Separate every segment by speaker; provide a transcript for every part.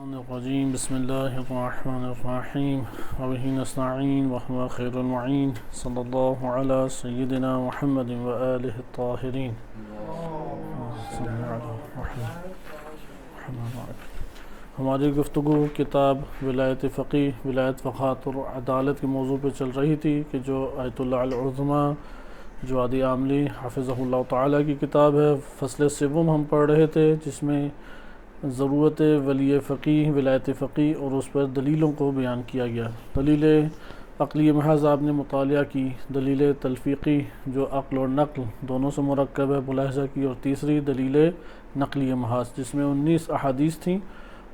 Speaker 1: الرجیم بسم اللہ الرحمن الرحیم وبہ نستعین وہو خیر المعین صلی اللہ علی سیدنا محمد وآلہ الطاہرین. ہماری گفتگو کتاب ولایت فقیہ ولایت فقاہت اور عدالت کے موضوع پہ چل رہی تھی کہ جو آیت اللہ العظمیٰ جوادی عاملی حافظہ اللہ تعالیٰ کی کتاب ہے. فصل سوم ہم پڑھ رہے تھے جس میں ضرورت ولی فقیہ ولایت فقیہ اور اس پر دلیلوں کو بیان کیا گیا. دلیل عقلی محض آپ نے مطالعہ کی، دلیل تلفیقی جو عقل اور نقل دونوں سے مرکب ہے ملاحظہ کی، اور تیسری دلیل نقلی محض جس میں 19 احادیث تھیں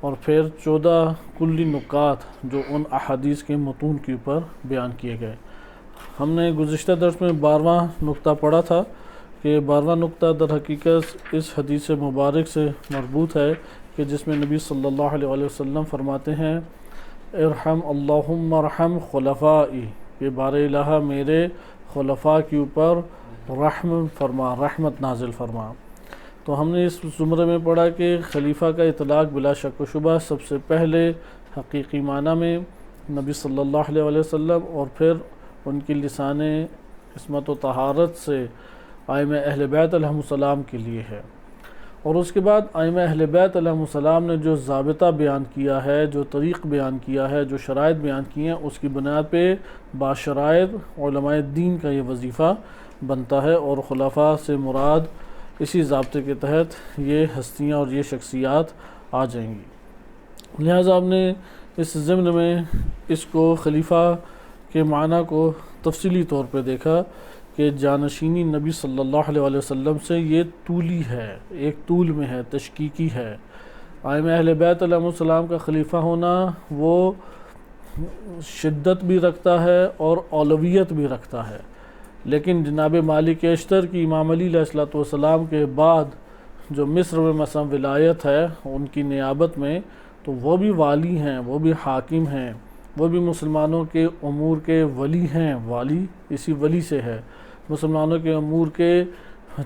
Speaker 1: اور پھر 14 کلی نکات جو ان احادیث کے متون کے اوپر بیان کیے گئے. ہم نے گزشتہ درس میں 12واں نقطہ پڑھا تھا کہ 12واں نقطہ در حقیقت اس حدیث مبارک سے مربوط ہے کہ جس میں نبی صلی اللہ علیہ وسلم فرماتے ہیں ارحم اللہم ارحم خلفائی، کہ بار الہ میرے خلفاء کے اوپر رحم فرما، رحمت نازل فرما. تو ہم نے اس زمرے میں پڑھا کہ خلیفہ کا اطلاق بلا شک و شبہ سب سے پہلے حقیقی معنی میں نبی صلی اللہ علیہ وسلم اور پھر ان کی لسان عصمت و طہارت سے ائمہ اہل بیت علیہم السلام کے لیے ہے. اور اس کے بعد ائمہ اہل بیت علیہم السلام نے جو ضابطہ بیان کیا ہے، جو طریق بیان کیا ہے، جو شرائط بیان کی ہیں، اس کی بنیاد پہ باشرائط علماء دین کا یہ وظیفہ بنتا ہے اور خلفاء سے مراد اسی ضابطے کے تحت یہ ہستیاں اور یہ شخصیات آ جائیں گی. لہٰذا ہم نے اس ضمن میں اس کو خلیفہ کے معنی کو تفصیلی طور پہ دیکھا کہ جانشینی نبی صلی اللہ علیہ وسلم سے یہ طولی ہے، ایک طول میں ہے، تشکیکی ہے. ائمہ اہل بیت علیہ السلام کا خلیفہ ہونا وہ شدت بھی رکھتا ہے اور اولویت بھی رکھتا ہے، لیکن جناب مالک اشتر کی امام علی علیہ السلام کے بعد جو مصر میں مثلا ولایت ہے ان کی نیابت میں، تو وہ بھی والی ہیں، وہ بھی حاکم ہیں، وہ بھی مسلمانوں کے امور کے ولی ہیں. والی اسی ولی سے ہے، مسلمانوں کے امور کے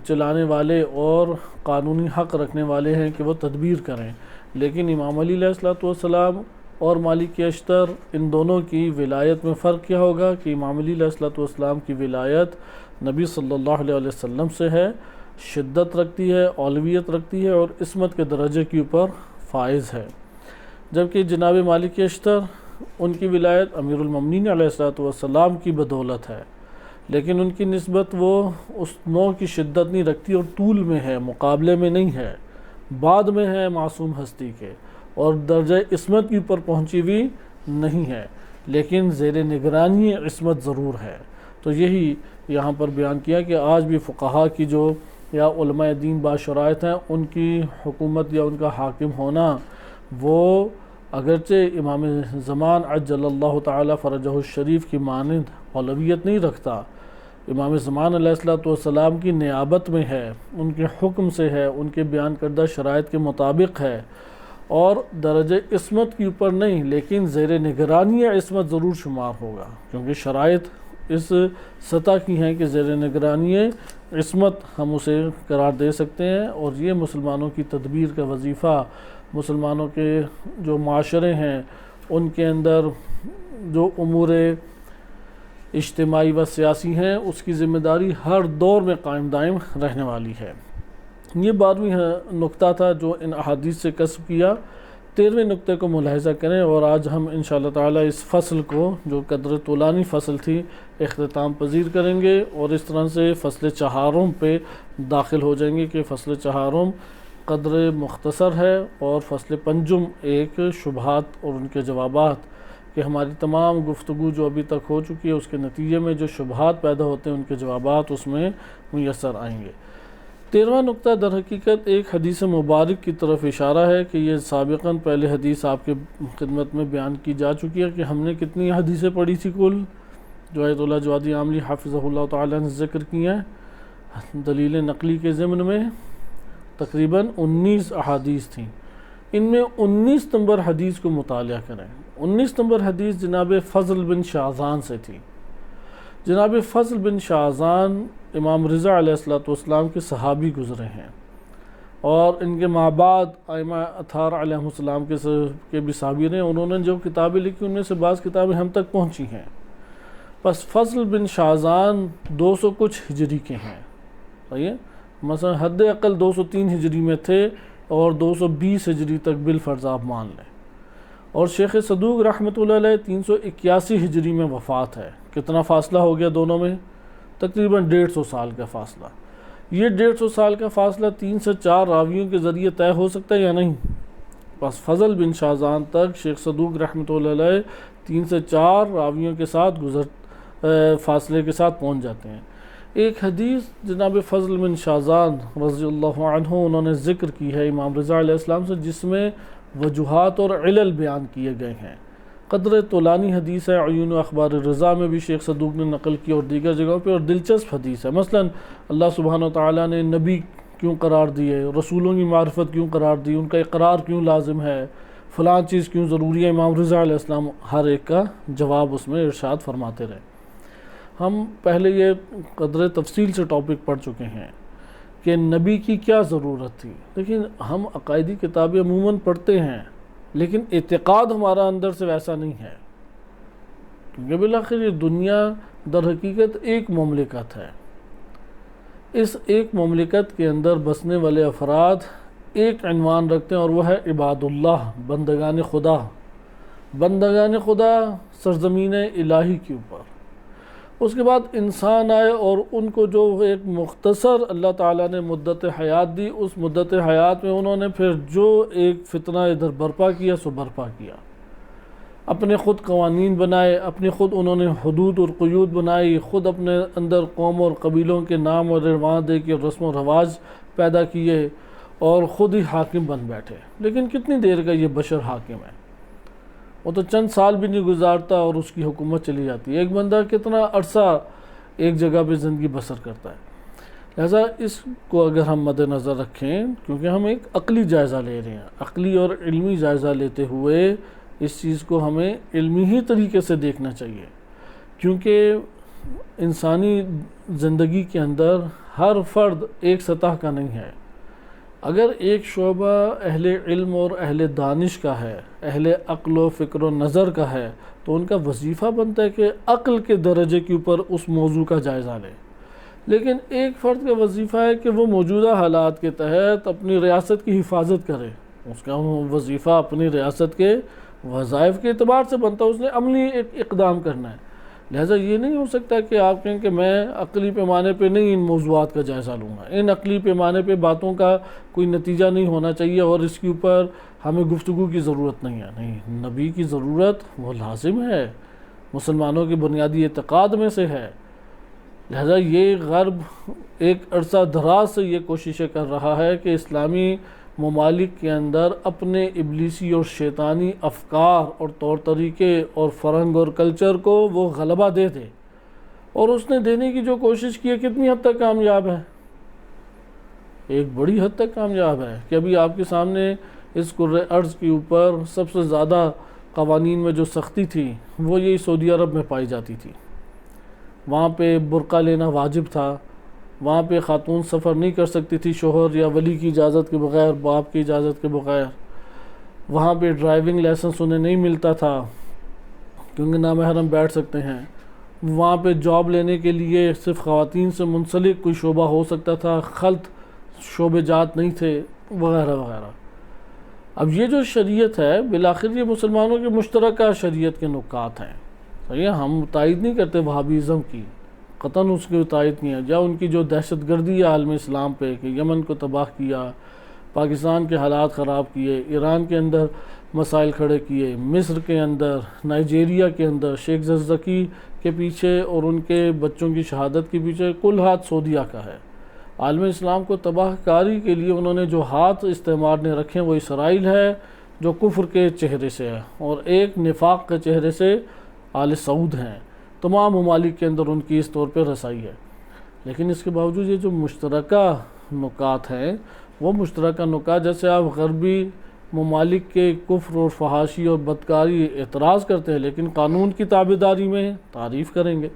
Speaker 1: چلانے والے اور قانونی حق رکھنے والے ہیں کہ وہ تدبیر کریں. لیکن امام علی علیہ السلام اور مالک اشتر ان دونوں کی ولایت میں فرق کیا ہوگا کہ امام علی علیہ السلام کی ولایت نبی صلی اللہ علیہ وسلم سے ہے، شدت رکھتی ہے، اولویت رکھتی ہے اور عصمت کے درجے کے اوپر فائز ہے. جبکہ جناب مالک اشتر ان کی ولایت امیر المومنین علیہ السلام کی بدولت ہے، لیکن ان کی نسبت وہ اس نوع کی شدت نہیں رکھتی اور طول میں ہے، مقابلے میں نہیں ہے، بعد میں ہے معصوم ہستی کے اور درجہ عصمت کے اوپر پہنچی ہوئی نہیں ہے، لیکن زیر نگرانی عصمت ضرور ہے. تو یہی یہاں پر بیان کیا کہ آج بھی فقہا کی جو یا علماء دین باشرائط ہیں ان کی حکومت یا ان کا حاکم ہونا وہ اگرچہ امام زمان عجل اللہ تعالی فرجہ الشریف کی مانند اولویت نہیں رکھتا، امام زمان علیہ السلام کی نیابت میں ہے، ان کے حکم سے ہے، ان کے بیان کردہ شرائط کے مطابق ہے اور درجہ عصمت کے اوپر نہیں، لیکن زیر نگرانی عصمت ضرور شمار ہوگا کیونکہ شرائط اس سطح کی ہیں کہ زیر نگرانی عصمت ہم اسے قرار دے سکتے ہیں. اور یہ مسلمانوں کی تدبیر کا وظیفہ، مسلمانوں کے جو معاشرے ہیں ان کے اندر جو امور اجتماعی و سیاسی ہیں اس کی ذمہ داری ہر دور میں قائم دائم رہنے والی ہے. یہ 12ویں نقطہ تھا جو ان احادیث سے کسب کیا. 13ویں نقطے کو ملاحظہ کریں اور آج ہم انشاءاللہ تعالی اس فصل کو جو قدر طولانی فصل تھی اختتام پذیر کریں گے اور اس طرح سے فصل چہارم پہ داخل ہو جائیں گے کہ فصل چہارم قدر مختصر ہے اور فصل پنجم ایک شبہات اور ان کے جوابات، کہ ہماری تمام گفتگو جو ابھی تک ہو چکی ہے اس کے نتیجے میں جو شبہات پیدا ہوتے ہیں ان کے جوابات اس میں میسر آئیں گے. 13واں نقطہ در حقیقت ایک حدیث مبارک کی طرف اشارہ ہے کہ یہ سابقاً پہلے حدیث آپ کے خدمت میں بیان کی جا چکی ہے کہ ہم نے کتنی حدیثیں پڑھی تھی کل جو آیت اللہ جوادی عاملی حافظہ اللہ تعالیٰ نے ذکر کی ہیں دلیل نقلی کے ضمن میں. تقریباً 19 احادیث تھیں، ان میں 19 نمبر حدیث کو مطالعہ کریں. 19 نمبر حدیث جناب فضل بن شاذان سے تھی. جناب فضل بن شاذان امام رضا علیہ السلام کے صحابی گزرے ہیں. اور ان کے ماں بعد ائمہ اطہار علیہ السلام کے بھی صابر ہیں. انہوں نے جو کتابیں لکھی ان میں سے بعض کتابیں ہم تک پہنچی ہیں. بس فضل بن شاذان 200 کچھ ہجری کے ہیں. صحیح ہے، مثلا حد اقل 203 ہجری میں تھے اور 220 ہجری تک بالفرض آپ مان لیں. اور شیخ صدوق رحمۃ اللہ علیہ 381 ہجری میں وفات ہے. کتنا فاصلہ ہو گیا دونوں میں؟ تقریباً 150 سال کا فاصلہ. یہ 150 سال کا فاصلہ 3 سے 4 راویوں کے ذریعے طے ہو سکتا ہے یا نہیں؟ بس فضل بن شاذان تک شیخ صدوق رحمۃ اللہ علیہ 3 سے 4 راویوں کے ساتھ فاصلے کے ساتھ پہنچ جاتے ہیں. ایک حدیث جناب فضل بن شاذان رضی اللہ عنہ انہوں نے ذکر کی ہے امام رضا علیہ السلام سے، جس میں وجوہات اور علل بیان کیے گئے ہیں. قدر طولانی حدیث ہے، عیون و اخبار رضا میں بھی شیخ صدوق نے نقل کی اور دیگر جگہوں پہ، اور دلچسپ حدیث ہے. مثلا اللہ سبحانہ وتعالیٰ نے نبی کیوں قرار دیے، رسولوں کی معرفت کیوں قرار دی، ان کا اقرار کیوں لازم ہے، فلاں چیز کیوں ضروری ہے. امام رضا علیہ السلام ہر ایک کا جواب اس میں ارشاد فرماتے رہے. ہم پہلے یہ قدر تفصیل سے ٹاپک پڑھ چکے ہیں کہ نبی کی کیا ضرورت تھی. لیکن ہم عقائدی کتابیں عموماً پڑھتے ہیں لیکن اعتقاد ہمارا اندر سے ویسا نہیں ہے، کیونکہ بالآخر یہ دنیا در حقیقت ایک مملکت ہے. اس ایک مملکت کے اندر بسنے والے افراد ایک عنوان رکھتے ہیں اور وہ ہے عباد اللہ، بندگان خدا. بندگان خدا سرزمین الہی کے اوپر. اس کے بعد انسان آئے اور ان کو جو ایک مختصر اللہ تعالیٰ نے مدت حیات دی، اس مدت حیات میں انہوں نے پھر جو ایک فتنہ ادھر برپا کیا سو برپا کیا. اپنے خود قوانین بنائے، اپنے خود انہوں نے حدود اور قیود بنائی، خود اپنے اندر قوم اور قبیلوں کے نام اور روان دے کے رسم و رواج پیدا کیے اور خود ہی حاکم بن بیٹھے. لیکن کتنی دیر کا یہ بشر حاکم ہے؟ وہ تو چند سال بھی نہیں گزارتا اور اس کی حکومت چلی جاتی ہے. ایک بندہ کتنا عرصہ ایک جگہ پہ زندگی بسر کرتا ہے. لہذا اس کو اگر ہم مد نظر رکھیں، کیونکہ ہم ایک عقلی جائزہ لے رہے ہیں، عقلی اور علمی جائزہ لیتے ہوئے اس چیز کو ہمیں علمی ہی طریقے سے دیکھنا چاہیے. کیونکہ انسانی زندگی کے اندر ہر فرد ایک سطح کا نہیں ہے. اگر ایک شعبہ اہل علم اور اہل دانش کا ہے، اہل عقل و فکر و نظر کا ہے، تو ان کا وظیفہ بنتا ہے کہ عقل کے درجے کے اوپر اس موضوع کا جائزہ لیں. لیکن ایک فرد کا وظیفہ ہے کہ وہ موجودہ حالات کے تحت اپنی ریاست کی حفاظت کرے. اس کا وظیفہ اپنی ریاست کے وظائف کے اعتبار سے بنتا ہے، اس نے عملی اقدام کرنا ہے. لہٰذا یہ نہیں ہو سکتا کہ آپ کہیں کہ میں عقلی پیمانے پہ نہیں ان موضوعات کا جائزہ لوں گا، ان عقلی پیمانے پہ باتوں کا کوئی نتیجہ نہیں ہونا چاہیے اور اس کے اوپر ہمیں گفتگو کی ضرورت نہیں ہے. نہیں، نبی کی ضرورت وہ لازم ہے، مسلمانوں کی بنیادی اعتقاد میں سے ہے. لہذا یہ غرب ایک عرصہ دراز سے یہ کوششیں کر رہا ہے کہ اسلامی ممالک کے اندر اپنے ابلیسی اور شیطانی افکار اور طور طریقے اور فرہنگ اور کلچر کو وہ غلبہ دے دے. اور اس نے دینے کی جو کوشش کی ہے کتنی حد تک کامیاب ہے؟ ایک بڑی حد تک کامیاب ہے کہ ابھی آپ کے سامنے اس کرۂ ارض کے اوپر سب سے زیادہ قوانین میں جو سختی تھی وہ یہی سعودی عرب میں پائی جاتی تھی. وہاں پہ برقع لینا واجب تھا، وہاں پہ خاتون سفر نہیں کر سکتی تھی شوہر یا ولی کی اجازت کے بغیر، باپ کی اجازت کے بغیر. وہاں پہ ڈرائیونگ لائسنس انہیں نہیں ملتا تھا کیونکہ نامحرم بیٹھ سکتے ہیں. وہاں پہ جاب لینے کے لیے صرف خواتین سے منسلک کوئی شعبہ ہو سکتا تھا، خلط شعبے جات نہیں تھے، وغیرہ وغیرہ. اب یہ جو شریعت ہے بالآخر یہ مسلمانوں کی مشترکہ شریعت کے نکات ہیں. صحیح ہے، ہم تائید نہیں کرتے وہابیزم کی، قطعاً اس کی تائید نہیں ہے. یا ان کی جو دہشت گردی ہے عالم اسلام پہ کہ یمن کو تباہ کیا، پاکستان کے حالات خراب کیے، ایران کے اندر مسائل کھڑے کیے، مصر کے اندر، نائجیریا کے اندر شیخ زرزکی کے پیچھے اور ان کے بچوں کی شہادت کے پیچھے کل ہاتھ سعودیہ کا ہے. عالم اسلام کو تباہ کاری کے لیے انہوں نے جو ہاتھ استعمار نے رکھے وہ اسرائیل ہے جو کفر کے چہرے سے ہے، اور ایک نفاق کے چہرے سے آل سعود ہیں. تمام ممالک کے اندر ان کی اس طور پہ رسائی ہے. لیکن اس کے باوجود یہ جو مشترکہ نکات ہیں وہ مشترکہ نکات، جیسے آپ غربی ممالک کے کفر اور فحاشی اور بدکاری اعتراض کرتے ہیں لیکن قانون کی تابعداری میں تعریف کریں گے.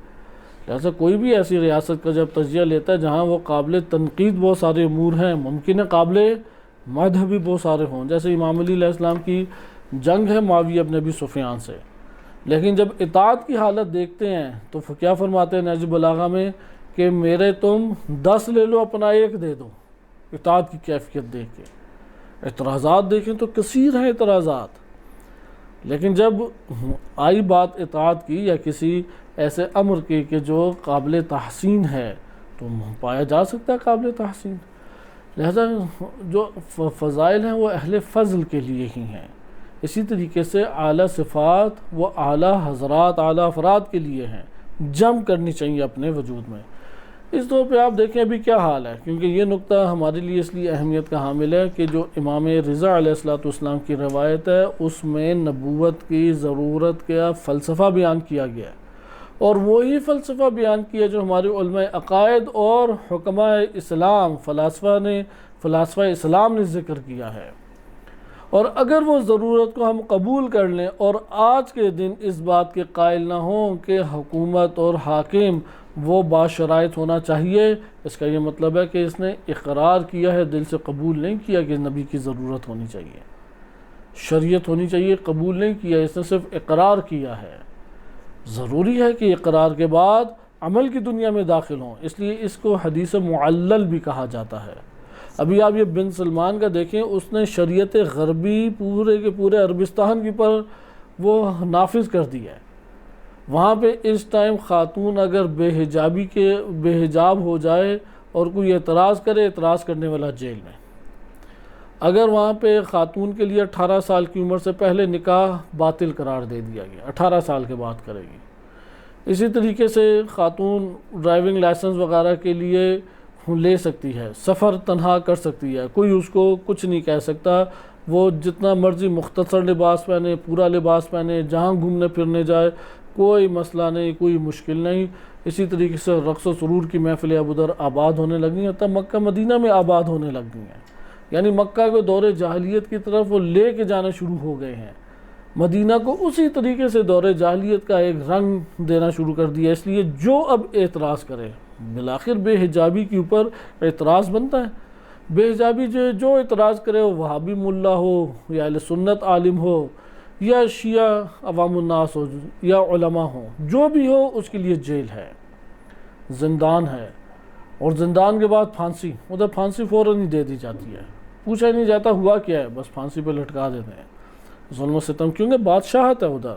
Speaker 1: لہذا کوئی بھی ایسی ریاست کا جب تجزیہ لیتا ہے جہاں وہ قابل تنقید بہت سارے امور ہیں، ممکن ہے قابل مذہبی بہت سارے ہوں، جیسے امام علی علیہ السلام کی جنگ ہے معاویہ بن ابی سفیان سے، لیکن جب اطاعت کی حالت دیکھتے ہیں تو کیا فرماتے ہیں نہج البلاغہ میں کہ میرے تم 10 لے لو اپنا 1 دے دو، اطاعت کی کیفیت دیکھ کے۔ اعتراضات دیکھیں تو کثیر ہیں اعتراضات، لیکن جب آئی بات اطاعت کی یا کسی ایسے امر کی کہ جو قابل تحسین ہے تو پایا جا سکتا ہے قابل تحسین۔ لہذا جو فضائل ہیں وہ اہل فضل کے لیے ہی ہیں، اسی طریقے سے اعلیٰ صفات وہ اعلیٰ حضرات اعلیٰ افراد کے لیے ہیں، جم کرنی چاہیے اپنے وجود میں۔ اس طور پہ آپ دیکھیں ابھی کیا حال ہے، کیونکہ یہ نقطہ ہمارے لیے اس لیے اہمیت کا حامل ہے کہ جو امام رضا علیہ السلام کی روایت ہے اس میں نبوت کی ضرورت کا فلسفہ بیان کیا گیا ہے، اور وہی فلسفہ بیان کیا جو ہمارے علماء عقائد اور حکماء اسلام فلاسفہ اسلام نے ذکر کیا ہے۔ اور اگر وہ ضرورت کو ہم قبول کر لیں اور آج کے دن اس بات کے قائل نہ ہوں کہ حکومت اور حاکم وہ باشرائط ہونا چاہیے، اس کا یہ مطلب ہے کہ اس نے اقرار کیا ہے، دل سے قبول نہیں کیا کہ نبی کی ضرورت ہونی چاہیے، شریعت ہونی چاہیے، قبول نہیں کیا، اس نے صرف اقرار کیا ہے۔ ضروری ہے کہ اقرار کے بعد عمل کی دنیا میں داخل ہوں، اس لیے اس کو حدیث معلل بھی کہا جاتا ہے۔ ابھی آپ یہ بن سلمان کا دیکھیں، اس نے شریعت غربی پورے کے پورے عربستان کی پر وہ نافذ کر دیا ہے۔ وہاں پہ اس ٹائم خاتون اگر بے حجاب ہو جائے اور کوئی اعتراض کرے، اعتراض کرنے والا جیل میں۔ اگر وہاں پہ خاتون کے لیے 18 سال کی عمر سے پہلے نکاح باطل قرار دے دیا گیا، 18 سال کے بعد کرے گی۔ اسی طریقے سے خاتون ڈرائیونگ لائسنس وغیرہ کے لیے لے سکتی ہے، سفر تنہا کر سکتی ہے، کوئی اس کو کچھ نہیں کہہ سکتا، وہ جتنا مرضی مختصر لباس پہنے، پورا لباس پہنے، جہاں گھومنے پھرنے جائے، کوئی مسئلہ نہیں، کوئی مشکل نہیں۔ اسی طریقے سے رقص و سرور کی محفلیں اب ادھر آباد ہونے لگی ہیں، تب مکہ مدینہ میں آباد ہونے لگ گئی ہیں، یعنی مکہ کو دور جاہلیت کی طرف وہ لے کے جانا شروع ہو گئے ہیں، مدینہ کو اسی طریقے سے دور جاہلیت کا ایک رنگ دینا شروع کر دیا۔ اس لیے جو اب اعتراض کرے، بالآخر بے حجابی کے اوپر اعتراض بنتا ہے، بے حجابی جو اعتراض کرے، وہ وہابی ملا ہو یا اہل سنت عالم ہو یا شیعہ عوام الناس ہو یا علماء ہوں، جو بھی ہو اس کے لیے جیل ہے، زندان ہے، اور زندان کے بعد پھانسی، ادھر پھانسی فوراً ہی دے دی جاتی ہے، پوچھا نہیں جاتا ہوا کیا ہے، بس پھانسی پہ لٹکا دیتے ہیں، ظلم و ستم، کیونکہ بادشاہت ہے ادھر۔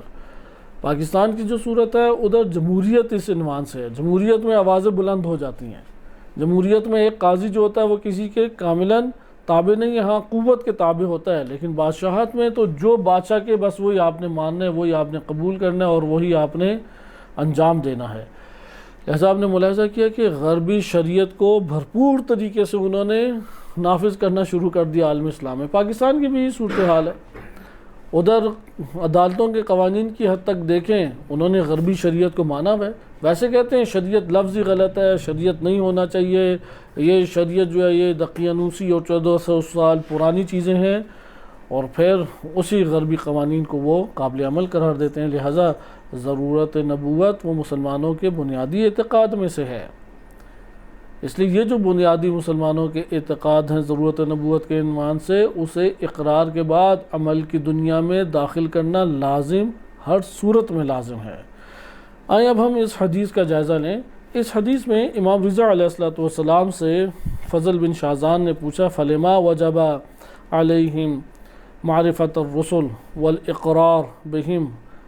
Speaker 1: پاکستان کی جو صورت ہے ادھر جمہوریت اس عنوان سے ہے، جمہوریت میں آوازیں بلند ہو جاتی ہیں، جمہوریت میں ایک قاضی جو ہوتا ہے وہ کسی کے کاملاً تابع نہیں ہے، ہاں قوت کے تابع ہوتا ہے، لیکن بادشاہت میں تو جو بادشاہ کے بس وہی آپ نے ماننا ہے، وہی آپ نے قبول کرنا ہے اور وہی آپ نے انجام دینا ہے۔ لہذا آپ نے ملاحظہ کیا کہ غربی شریعت کو بھرپور طریقے سے انہوں نے نافذ کرنا شروع کر دیا عالم اسلام میں۔ پاکستان کی بھی یہ صورتحال ہے، ادھر عدالتوں کے قوانین کی حد تک دیکھیں، انہوں نے غربی شریعت کو مانا ہے، ویسے کہتے ہیں شریعت لفظ ہی غلط ہے، شریعت نہیں ہونا چاہیے، یہ شریعت جو ہے یہ دقیانوسی اور 1400 سال پرانی چیزیں ہیں، اور پھر اسی غربی قوانین کو وہ قابل عمل قرار دیتے ہیں۔ لہٰذا ضرورت نبوت وہ مسلمانوں کے بنیادی اعتقاد میں سے ہے، اس لیے یہ جو بنیادی مسلمانوں کے اعتقاد ہیں ضرورت نبوت کے عنوان سے، اسے اقرار کے بعد عمل کی دنیا میں داخل کرنا لازم، ہر صورت میں لازم ہے۔ آئیں اب ہم اس حدیث کا جائزہ لیں۔ اس حدیث میں امام رضا علیہ السلام سے فضل بن شازان نے پوچھا، فلما وجب علیہم معرفت الرسل والاقرار بہم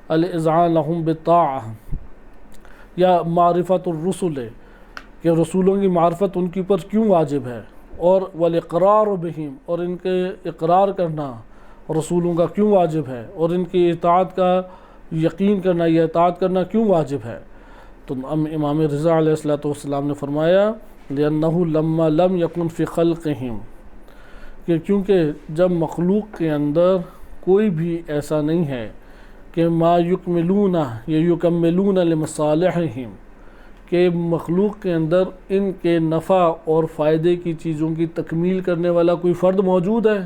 Speaker 1: الاذعان لہم بالطاعہ، یا معرفت الرسل کہ رسولوں کی معرفت ان کے اوپر کیوں واجب ہے، اور والاقرار بہم، اور ان کے اقرار کرنا رسولوں کا کیوں واجب ہے، اور ان کی اطاعت کا یقین کرنا یا اطاعت کرنا کیوں واجب ہے۔ تو امام رضا علیہ السلام نے فرمایا لِأَنَّهُ لَمَّا لَمْ يَكُنْ فِي خَلْقِهِمْ، کہ کیونکہ جب مخلوق کے اندر کوئی بھی ایسا نہیں ہے کہ ما یکملون یا یکملون لمصالحہم، کہ مخلوق کے اندر ان کے نفع اور فائدے کی چیزوں کی تکمیل کرنے والا کوئی فرد موجود ہے،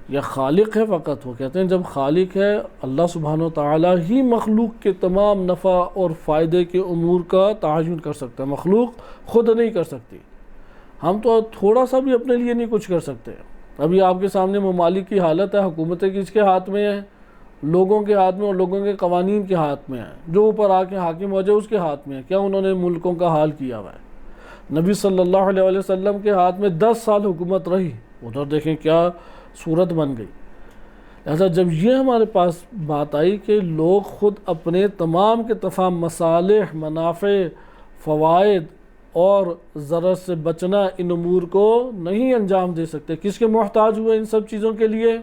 Speaker 1: یا خالق ہے فقط۔ وہ کہتے ہیں جب خالق ہے اللہ سبحانہ و تعالی ہی مخلوق کے تمام نفع اور فائدے کے امور کا تعین کر سکتا ہے، مخلوق خود نہیں کر سکتی، ہم تو تھوڑا سا بھی اپنے لیے نہیں کچھ کر سکتے۔ ابھی آپ کے سامنے ممالک کی حالت ہے، حکومتیں کس کے ہاتھ میں ہیں؟ لوگوں کے ہاتھ میں، اور لوگوں کے قوانین کے ہاتھ میں ہیں، جو اوپر آ کے حاکم ہو جائے اس کے ہاتھ میں ہے۔ کیا انہوں نے ملکوں کا حال کیا ہوا ہے؟ نبی صلی اللہ علیہ وسلم کے ہاتھ میں 10 سال حکومت رہی، ادھر دیکھیں کیا صورت بن گئی۔ لہذا جب یہ ہمارے پاس بات آئی کہ لوگ خود اپنے تمام کے تمام مصالح، منافع، فوائد اور ضرر سے بچنا ان امور کو نہیں انجام دے سکتے، کس کے محتاج ہوئے ان سب چیزوں کے لیے؟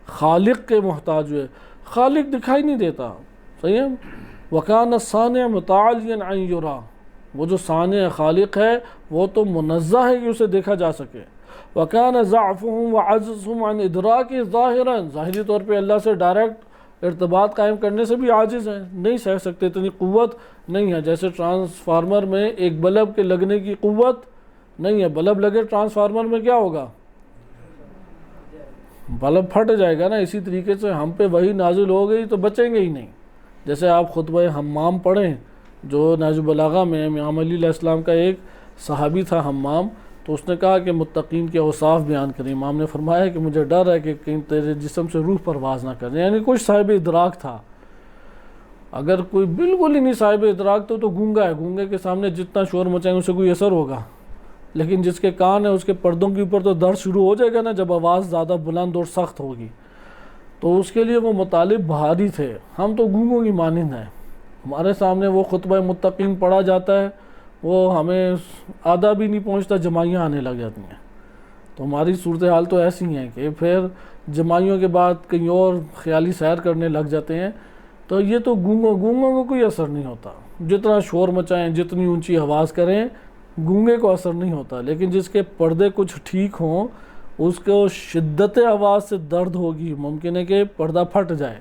Speaker 1: خالق کے محتاج ہوئے۔ خالق دکھائی نہیں دیتا، صحیح ہے؟ وَكَانَ الصَّانِعُ مُتَعَالِيًا عَنْ يُرَى، وہ جو صانع خالق ہے وہ تو منزہ ہے کہ اسے دیکھا جا سکے۔ وَكَانَ ضَعْفُهُمْ وَعَجْزُهُمْ عَنْ إِدْرَاكِ ظَاهِرًا، ظاہری طور پہ اللہ سے ڈائریکٹ ارتباط قائم کرنے سے بھی عاجز ہیں، نہیں سہ سکتے، اتنی قوت نہیں ہے۔ جیسے ٹرانسفارمر میں ایک بلب کے لگنے کی قوت نہیں ہے، بلب لگے ٹرانسفارمر میں کیا ہوگا؟ بلب پھٹ جائے گا نا۔ اسی طریقے سے ہم پہ وحی نازل ہو گئی تو بچیں گے ہی نہیں۔ جیسے آپ خطبہ حمام پڑھیں جو نہج البلاغہ میں امام علی علیہ السلام کا ایک صحابی تھا حمام، تو اس نے کہا کہ متقین کے اوصاف بیان کریں۔ امام نے فرمایا کہ مجھے ڈر ہے کہ کہیں تیرے جسم سے روح پرواز نہ کریں، یعنی کچھ صاحب ادراک تھا۔ اگر کوئی بالکل ہی نہیں صاحب ادراک تو گونگا ہے، گونگے کے سامنے جتنا شور مچائیں اسے کوئی اثر ہوگا، لیکن جس کے کان ہے اس کے پردوں کے اوپر تو درد شروع ہو جائے گا نا جب آواز زیادہ بلند اور سخت ہوگی۔ تو اس کے لیے وہ مطالب بھاری تھے۔ ہم تو گونگوں کی مانند ہیں، ہمارے سامنے وہ خطبہ متقین پڑھا جاتا ہے، وہ ہمیں آدھا بھی نہیں پہنچتا، جمائیاں آنے لگ جاتی ہیں۔ تو ہماری صورتحال تو ایسی ہیں کہ پھر جمائیوں کے بعد کہیں اور خیالی سیر کرنے لگ جاتے ہیں۔ تو یہ تو گونگوں کو کوئی اثر نہیں ہوتا، جتنا شور مچائیں، جتنی اونچی آواز کریں، گونگے کو اثر نہیں ہوتا۔ لیکن جس کے پردے کچھ ٹھیک ہوں اس کو شدت آواز سے درد ہوگی، ممکن ہے کہ پردہ پھٹ جائے۔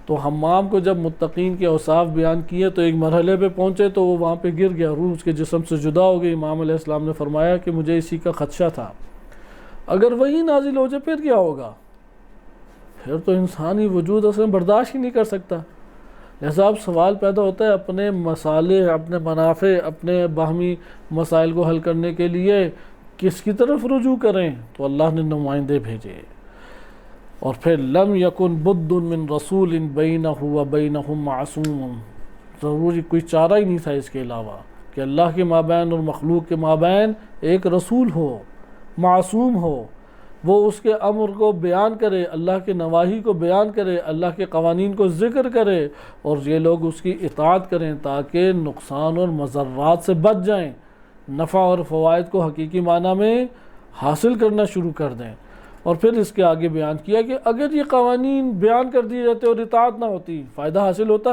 Speaker 1: تو حمام کو جب متقین کے اوصاف بیان کیے تو ایک مرحلے پہ پہنچے تو وہ وہاں پہ گر گیا، روح اس کے جسم سے جدا ہو گئی۔ امام علیہ السلام نے فرمایا کہ مجھے اسی کا خدشہ تھا، اگر وہی نازل ہو جائے پھر کیا ہوگا؟ پھر تو انسانی وجود اصلا برداشت ہی نہیں کر سکتا۔ لہذا اب سوال پیدا ہوتا ہے اپنے مصالح، اپنے منافع، اپنے باہمی مسائل کو حل کرنے کے لیے کس کی طرف رجوع کریں؟ تو اللہ نے نمائندے بھیجے، اور پھر لم یکن بد من رسول بینہ و بینہم معصوم، ضروری کوئی چارہ ہی نہیں تھا اس کے علاوہ کہ اللہ کے مابین اور مخلوق کے مابین ایک رسول ہو، معصوم ہو، وہ اس کے امر کو بیان کرے، اللہ کے نواہی کو بیان کرے، اللہ کے قوانین کو ذکر کرے، اور یہ لوگ اس کی اطاعت کریں تاکہ نقصان اور مضرات سے بچ جائیں، نفع اور فوائد کو حقیقی معنی میں حاصل کرنا شروع کر دیں۔ اور پھر اس کے آگے بیان کیا کہ اگر یہ قوانین بیان کر دیے جاتے اور اطاعت نہ ہوتی، فائدہ حاصل ہوتا؟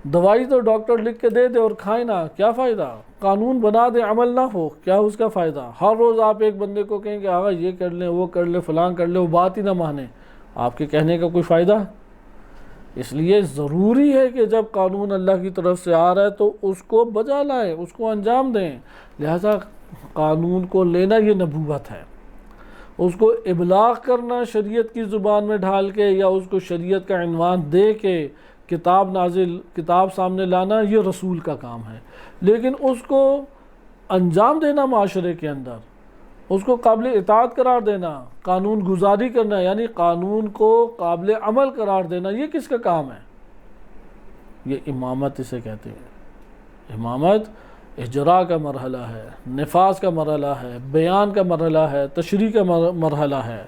Speaker 1: دوائی تو ڈاکٹر لکھ کے دے دے اور کھائیں نا، کیا فائدہ؟ قانون بنا دے، عمل نہ ہو، کیا اس کا فائدہ؟ ہر روز آپ ایک بندے کو کہیں کہ آقا یہ کر لیں، وہ کر لیں، فلاں کر لیں، وہ بات ہی نہ مانے، آپ کے کہنے کا کوئی فائدہ؟ اس لیے ضروری ہے کہ جب قانون اللہ کی طرف سے آ رہا ہے تو اس کو بجا لائیں، اس کو انجام دیں۔ لہذا قانون کو لینا یہ نبوت ہے، اس کو ابلاغ کرنا شریعت کی زبان میں ڈھال کے یا اس کو شریعت کا عنوان دے کے کتاب سامنے لانا یہ رسول کا کام ہے۔ لیکن اس کو انجام دینا معاشرے کے اندر، اس کو قابل اطاعت قرار دینا، قانون گزاری کرنا، یعنی قانون کو قابل عمل قرار دینا، یہ کس کا کام ہے؟ یہ امامت اسے کہتے ہیں۔ امامت اجراء کا مرحلہ ہے، نفاذ کا مرحلہ ہے، بیان کا مرحلہ ہے، تشریح کا مرحلہ ہے۔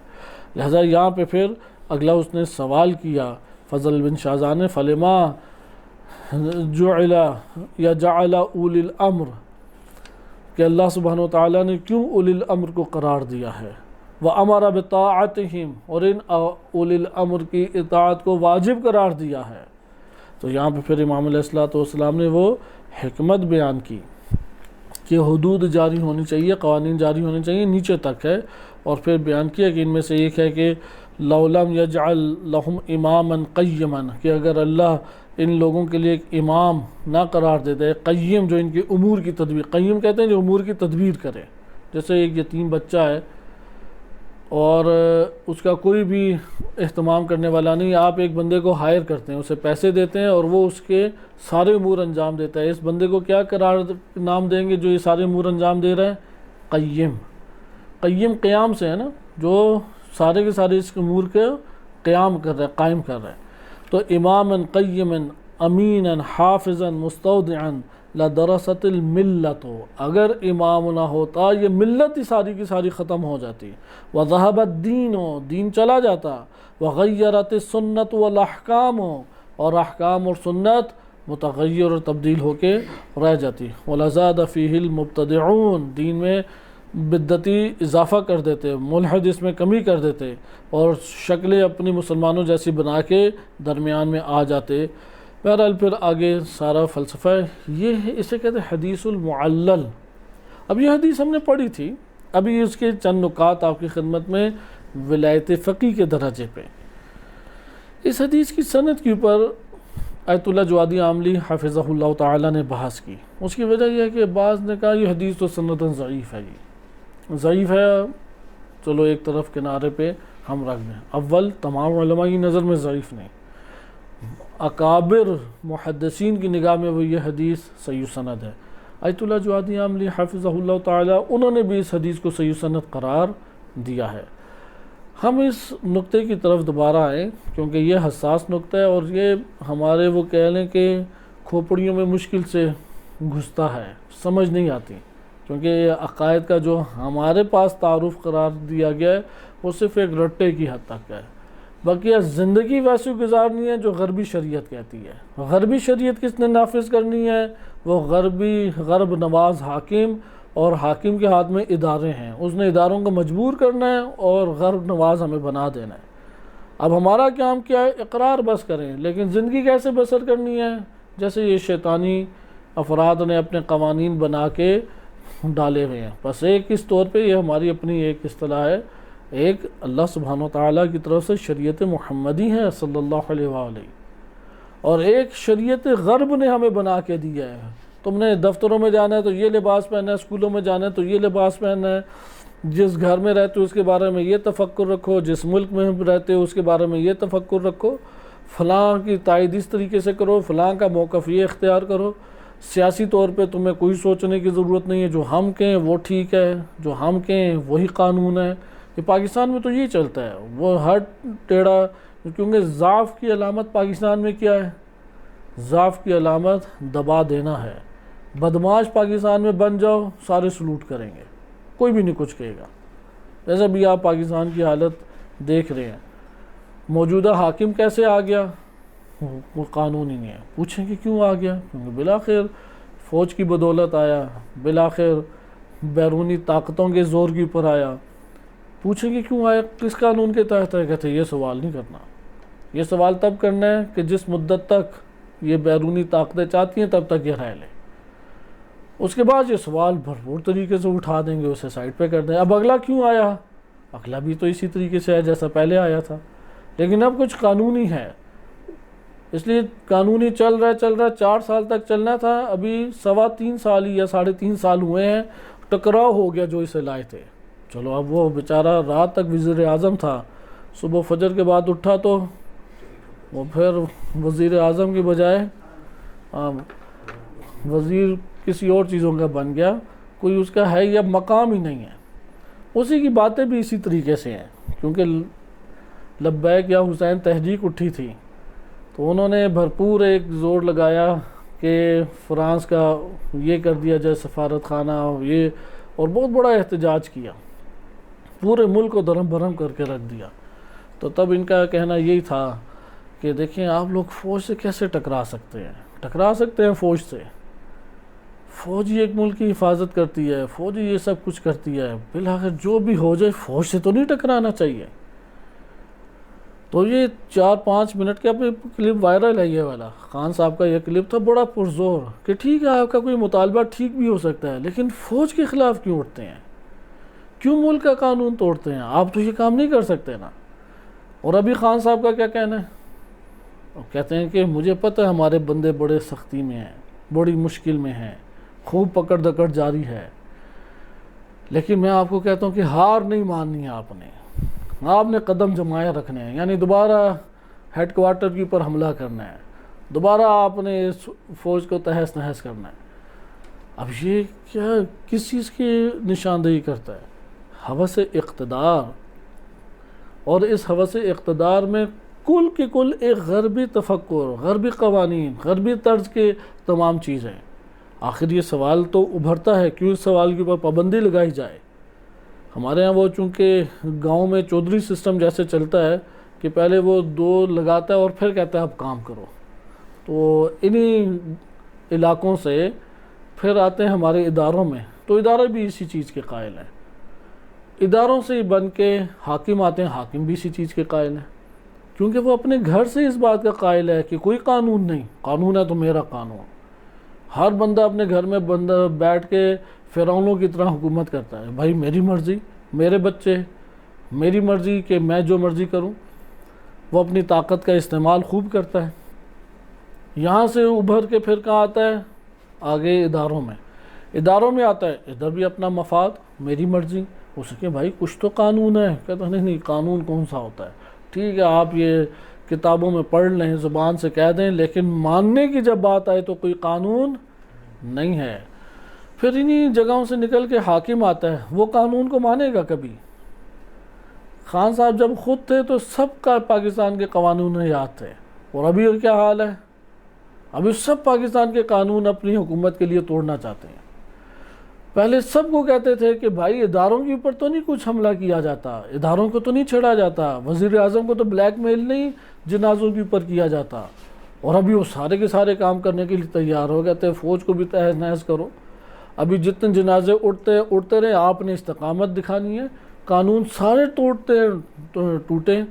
Speaker 1: لہذا یہاں پہ پھر اگلا اس نے سوال کیا فضل بن شاہزان نے، فلما جعل یا جعل اولی الامر، کہ اللہ سبحانہ وتعالیٰ نے کیوں اولی الامر کو قرار دیا ہے، وَأَمَرَ بِطَاعَتِهِمْ، اور ان اولی الامر کی اطاعت کو واجب قرار دیا ہے۔ تو یہاں پہ پھر امام علیہ السلام نے وہ حکمت بیان کی کہ حدود جاری ہونی چاہیے، قوانین جاری ہونے چاہیے، نیچے تک ہے، اور پھر بیان کیا کہ ان میں سے ایک ہے کہ لَوْ لَمْ يَجْعَلْ لَهُمْ إِمَامًا قَيِّمًا، کہ اگر اللہ ان لوگوں کے لیے ایک امام نہ قرار دیتا ہے، قیم جو ان کی امور کی تدبیر، قیم کہتے ہیں جو امور کی تدبیر کرے۔ جیسے ایک یتیم بچہ ہے اور اس کا کوئی بھی اہتمام کرنے والا نہیں، آپ ایک بندے کو ہائر کرتے ہیں، اسے پیسے دیتے ہیں اور وہ اس کے سارے امور انجام دیتا ہے، اس بندے کو کیا قرار نام دیں گے جو یہ سارے امور انجام دے رہا ہے؟ قیم۔ قیم قیام سے ہے نا، جو سارے کے سارے اس امور کے قیام کر رہے ہیں، قائم کر رہے ہیں۔ تو اماما قیما امینا حافظا مستودعا لدرست الملت، اگر امام نہ ہوتا یہ ملت ہی ساری کی ساری ختم ہو جاتی، وذهب الدین، دین چلا جاتا، وغیرت السنت والاحکام، اور احکام اور سنت متغیر اور تبدیل ہو کے رہ جاتی، ولزاد فیہ المبتدعون، دین میں بدعتی اضافہ کر دیتے، ملحد اس میں کمی کر دیتے، اور شکلیں اپنی مسلمانوں جیسی بنا کے درمیان میں آ جاتے۔ بہرحال پھر آگے سارا فلسفہ یہ ہے، اسے کہتے ہیں حدیث المعلل۔ اب یہ حدیث ہم نے پڑھی تھی، ابھی اس کے چند نکات آپ کی خدمت میں ولایت فقی کے درجے پہ۔ اس حدیث کی سند کے اوپر آیت اللہ جوادی عاملی حفظہ اللہ تعالی نے بحث کی۔ اس کی وجہ یہ ہے کہ بعض نے کہا یہ حدیث تو سنداً ضعیف ہے، یہ ضعیف ہے، چلو ایک طرف کنارے پہ ہم رکھ دیں۔ اول تمام علماء کی نظر میں ضعیف نہیں، اکابر محدثین کی نگاہ میں وہ یہ حدیث صحیح سند ہے۔ آیت اللہ جوادی عاملی حفظہ اللہ تعالی انہوں نے بھی اس حدیث کو صحیح سند قرار دیا ہے۔ ہم اس نقطے کی طرف دوبارہ آئیں کیونکہ یہ حساس نقطہ ہے، اور یہ ہمارے وہ کہہ لیں کہ کھوپڑیوں میں مشکل سے گھستا ہے، سمجھ نہیں آتی، کیونکہ عقائد کا جو ہمارے پاس تعارف قرار دیا گیا ہے وہ صرف ایک رٹے کی حد تک ہے، باقی زندگی ویسے گزارنی ہے جو غربی شریعت کہتی ہے۔ غربی شریعت کس نے نافذ کرنی ہے؟ وہ غرب نواز حاکم، اور حاکم کے ہاتھ میں ادارے ہیں، اس نے اداروں کو مجبور کرنا ہے اور غرب نواز ہمیں بنا دینا ہے۔ اب ہمارا کام کیا ہے؟ اقرار بس کریں، لیکن زندگی کیسے بسر کرنی ہے؟ جیسے یہ شیطانی افراد نے اپنے قوانین بنا کے ڈالے ہوئے ہیں، بس ایک اس طور پہ یہ ہماری اپنی ایک اصطلاح ہے، ایک اللہ سبحانہ وتعالیٰ کی طرف سے شریعت محمدی ہے صلی اللہ علیہ وآلہ، اور ایک شریعت غرب نے ہمیں بنا کے دیا ہے۔ تم نے دفتروں میں جانا ہے تو یہ لباس پہننا ہے، اسکولوں میں جانا ہے تو یہ لباس پہننا ہے، جس گھر میں رہتے ہو اس کے بارے میں یہ تفکر رکھو، جس ملک میں رہتے ہو اس کے بارے میں یہ تفکر رکھو، فلاں کی تائید اس طریقے سے کرو، فلاں کا موقف یہ اختیار کرو۔ سیاسی طور پہ تمہیں کوئی سوچنے کی ضرورت نہیں ہے، جو ہم کہیں وہ ٹھیک ہے، جو ہم کہیں وہی قانون ہے۔ یہ پاکستان میں تو یہ چلتا ہے، وہ ہر ٹیڑھا، کیونکہ ضعف کی علامت پاکستان میں کیا ہے؟ ضعف کی علامت دبا دینا ہے۔ بدماش پاکستان میں بن جاؤ، سارے سلوٹ کریں گے، کوئی بھی نہیں کچھ کہے گا۔ جیسے بھی آپ پاکستان کی حالت دیکھ رہے ہیں، موجودہ حاکم کیسے آ گیا؟ وہ قانون ہی نہیں ہے۔ پوچھیں کہ کیوں آ گیا؟ کیونکہ بالآخر فوج کی بدولت آیا، بالآخر بیرونی طاقتوں کے زور کے اوپر آیا۔ پوچھیں کہ کیوں آیا، کس قانون کے تحت ہے؟ کہتے ہیں یہ سوال نہیں کرنا، یہ سوال تب کرنا ہے کہ جس مدت تک یہ بیرونی طاقتیں چاہتی ہیں تب تک یہ رہ لے، اس کے بعد یہ سوال بھرپور طریقے سے اٹھا دیں گے، اسے سائڈ پہ کر دیں۔ اب اگلا کیوں آیا؟ اگلا بھی تو اسی طریقے سے ہے جیسا پہلے آیا تھا، لیکن اب کچھ قانونی ہے، اس لیے قانونی چل رہا ہے۔ 4 سال تک چلنا تھا، ابھی 3.25 سال یا 3.5 سال ہوئے ہیں، ٹکراؤ ہو گیا جو اسے لائے تھے۔ چلو اب وہ بیچارہ رات تک وزیر اعظم تھا، صبح فجر کے بعد اٹھا تو وہ پھر وزیر اعظم کی بجائے وزیر کسی اور چیزوں کا بن گیا، کوئی اس کا ہے یا مقام ہی نہیں ہے۔ اسی کی باتیں بھی اسی طریقے سے ہیں، کیونکہ لبیک یا حسین تحریک اٹھی تھی تو انہوں نے بھرپور ایک زور لگایا کہ فرانس کا یہ کر دیا جائے سفارت خانہ، یہ، اور بہت بڑا احتجاج کیا، پورے ملک کو درہم برہم کر کے رکھ دیا۔ تو تب ان کا کہنا یہی تھا کہ دیکھیں آپ لوگ فوج سے کیسے ٹکرا سکتے ہیں فوج سے، فوج ہی ایک ملک کی حفاظت کرتی ہے، فوج ہی یہ سب کچھ کرتی ہے، بالآخر جو بھی ہو جائے فوج سے تو نہیں ٹکرانا چاہیے۔ تو یہ 4-5 منٹ کا کلپ وائرل ہے، یہ والا خان صاحب کا یہ کلپ تھا، بڑا پرزور کہ ٹھیک ہے آپ کا کوئی مطالبہ ٹھیک بھی ہو سکتا ہے، لیکن فوج کے خلاف کیوں اٹھتے ہیں؟ کیوں ملک کا قانون توڑتے ہیں؟ آپ تو یہ کام نہیں کر سکتے نا۔ اور ابھی خان صاحب کا کیا کہنا ہے؟ وہ کہتے ہیں کہ مجھے پتہ ہے ہمارے بندے بڑے سختی میں ہیں، بڑی مشکل میں ہیں، خوب پکڑ دکڑ جاری ہے، لیکن میں آپ کو کہتا ہوں کہ ہار نہیں ماننی ہے، آپ نے قدم جمائے رکھنے ہیں، یعنی دوبارہ ہیڈ کوارٹر کے اوپر حملہ کرنا ہے، دوبارہ آپ نے اس فوج کو تہس نہس کرنا ہے۔ اب یہ کیا کس چیز کی نشاندہی کرتا ہے؟ ہوس اقتدار، اور اس ہوس اقتدار میں کل کی کل ایک غربی تفکر، غربی قوانین، غربی طرز کے تمام چیزیں. آخر یہ سوال تو ابھرتا ہے، کیوں اس سوال کے اوپر پابندی لگائی جائے؟ ہمارے ہاں وہ چونکہ گاؤں میں چودھری سسٹم جیسے چلتا ہے کہ پہلے وہ 2 لگاتا ہے اور پھر کہتا ہے اب کام کرو. تو انہی علاقوں سے پھر آتے ہیں ہمارے اداروں میں، تو ادارے بھی اسی چیز کے قائل ہیں. اداروں سے بن کے حاکم آتے ہیں، حاکم بھی اسی چیز کے قائل ہیں، کیونکہ وہ اپنے گھر سے اس بات کا قائل ہے کہ کوئی قانون نہیں، قانون ہے تو میرا قانون. ہر بندہ اپنے گھر میں بیٹھ کے فرعونوں کی طرح حکومت کرتا ہے، بھائی میری مرضی، میرے بچے، میری مرضی کہ میں جو مرضی کروں. وہ اپنی طاقت کا استعمال خوب کرتا ہے. یہاں سے ابھر کے پھر کہاں آتا ہے؟ آگے اداروں میں. اداروں میں آتا ہے، ادھر بھی اپنا مفاد، میری مرضی. اس کے بھائی کچھ تو قانون ہے. کہتا نہیں قانون کون سا ہوتا ہے؟ ٹھیک ہے آپ یہ کتابوں میں پڑھ لیں، زبان سے کہہ دیں، لیکن ماننے کی جب بات آئے تو کوئی قانون نہیں ہے. پھر انہی جگہوں سے نکل کے حاکم آتا ہے، وہ قانون کو مانے گا کبھی؟ خان صاحب جب خود تھے تو سب کا پاکستان کے قانون یاد تھے، اور ابھی کیا حال ہے؟ ابھی سب پاکستان کے قانون اپنی حکومت کے لیے توڑنا چاہتے ہیں. پہلے سب کو کہتے تھے کہ بھائی اداروں کے اوپر تو نہیں کچھ حملہ کیا جاتا، اداروں کو تو نہیں چھڑا جاتا، وزیر اعظم کو تو بلیک میل نہیں جنازوں کے اوپر کیا جاتا. اور ابھی وہ سارے کے سارے کام کرنے کے لیے تیار ہو گئے تھے، فوج کو بھی تہز نہز کرو. ابھی جتنے جنازے اٹھتے رہے، آپ نے استقامت دکھانی ہے، قانون سارے ٹوٹیں،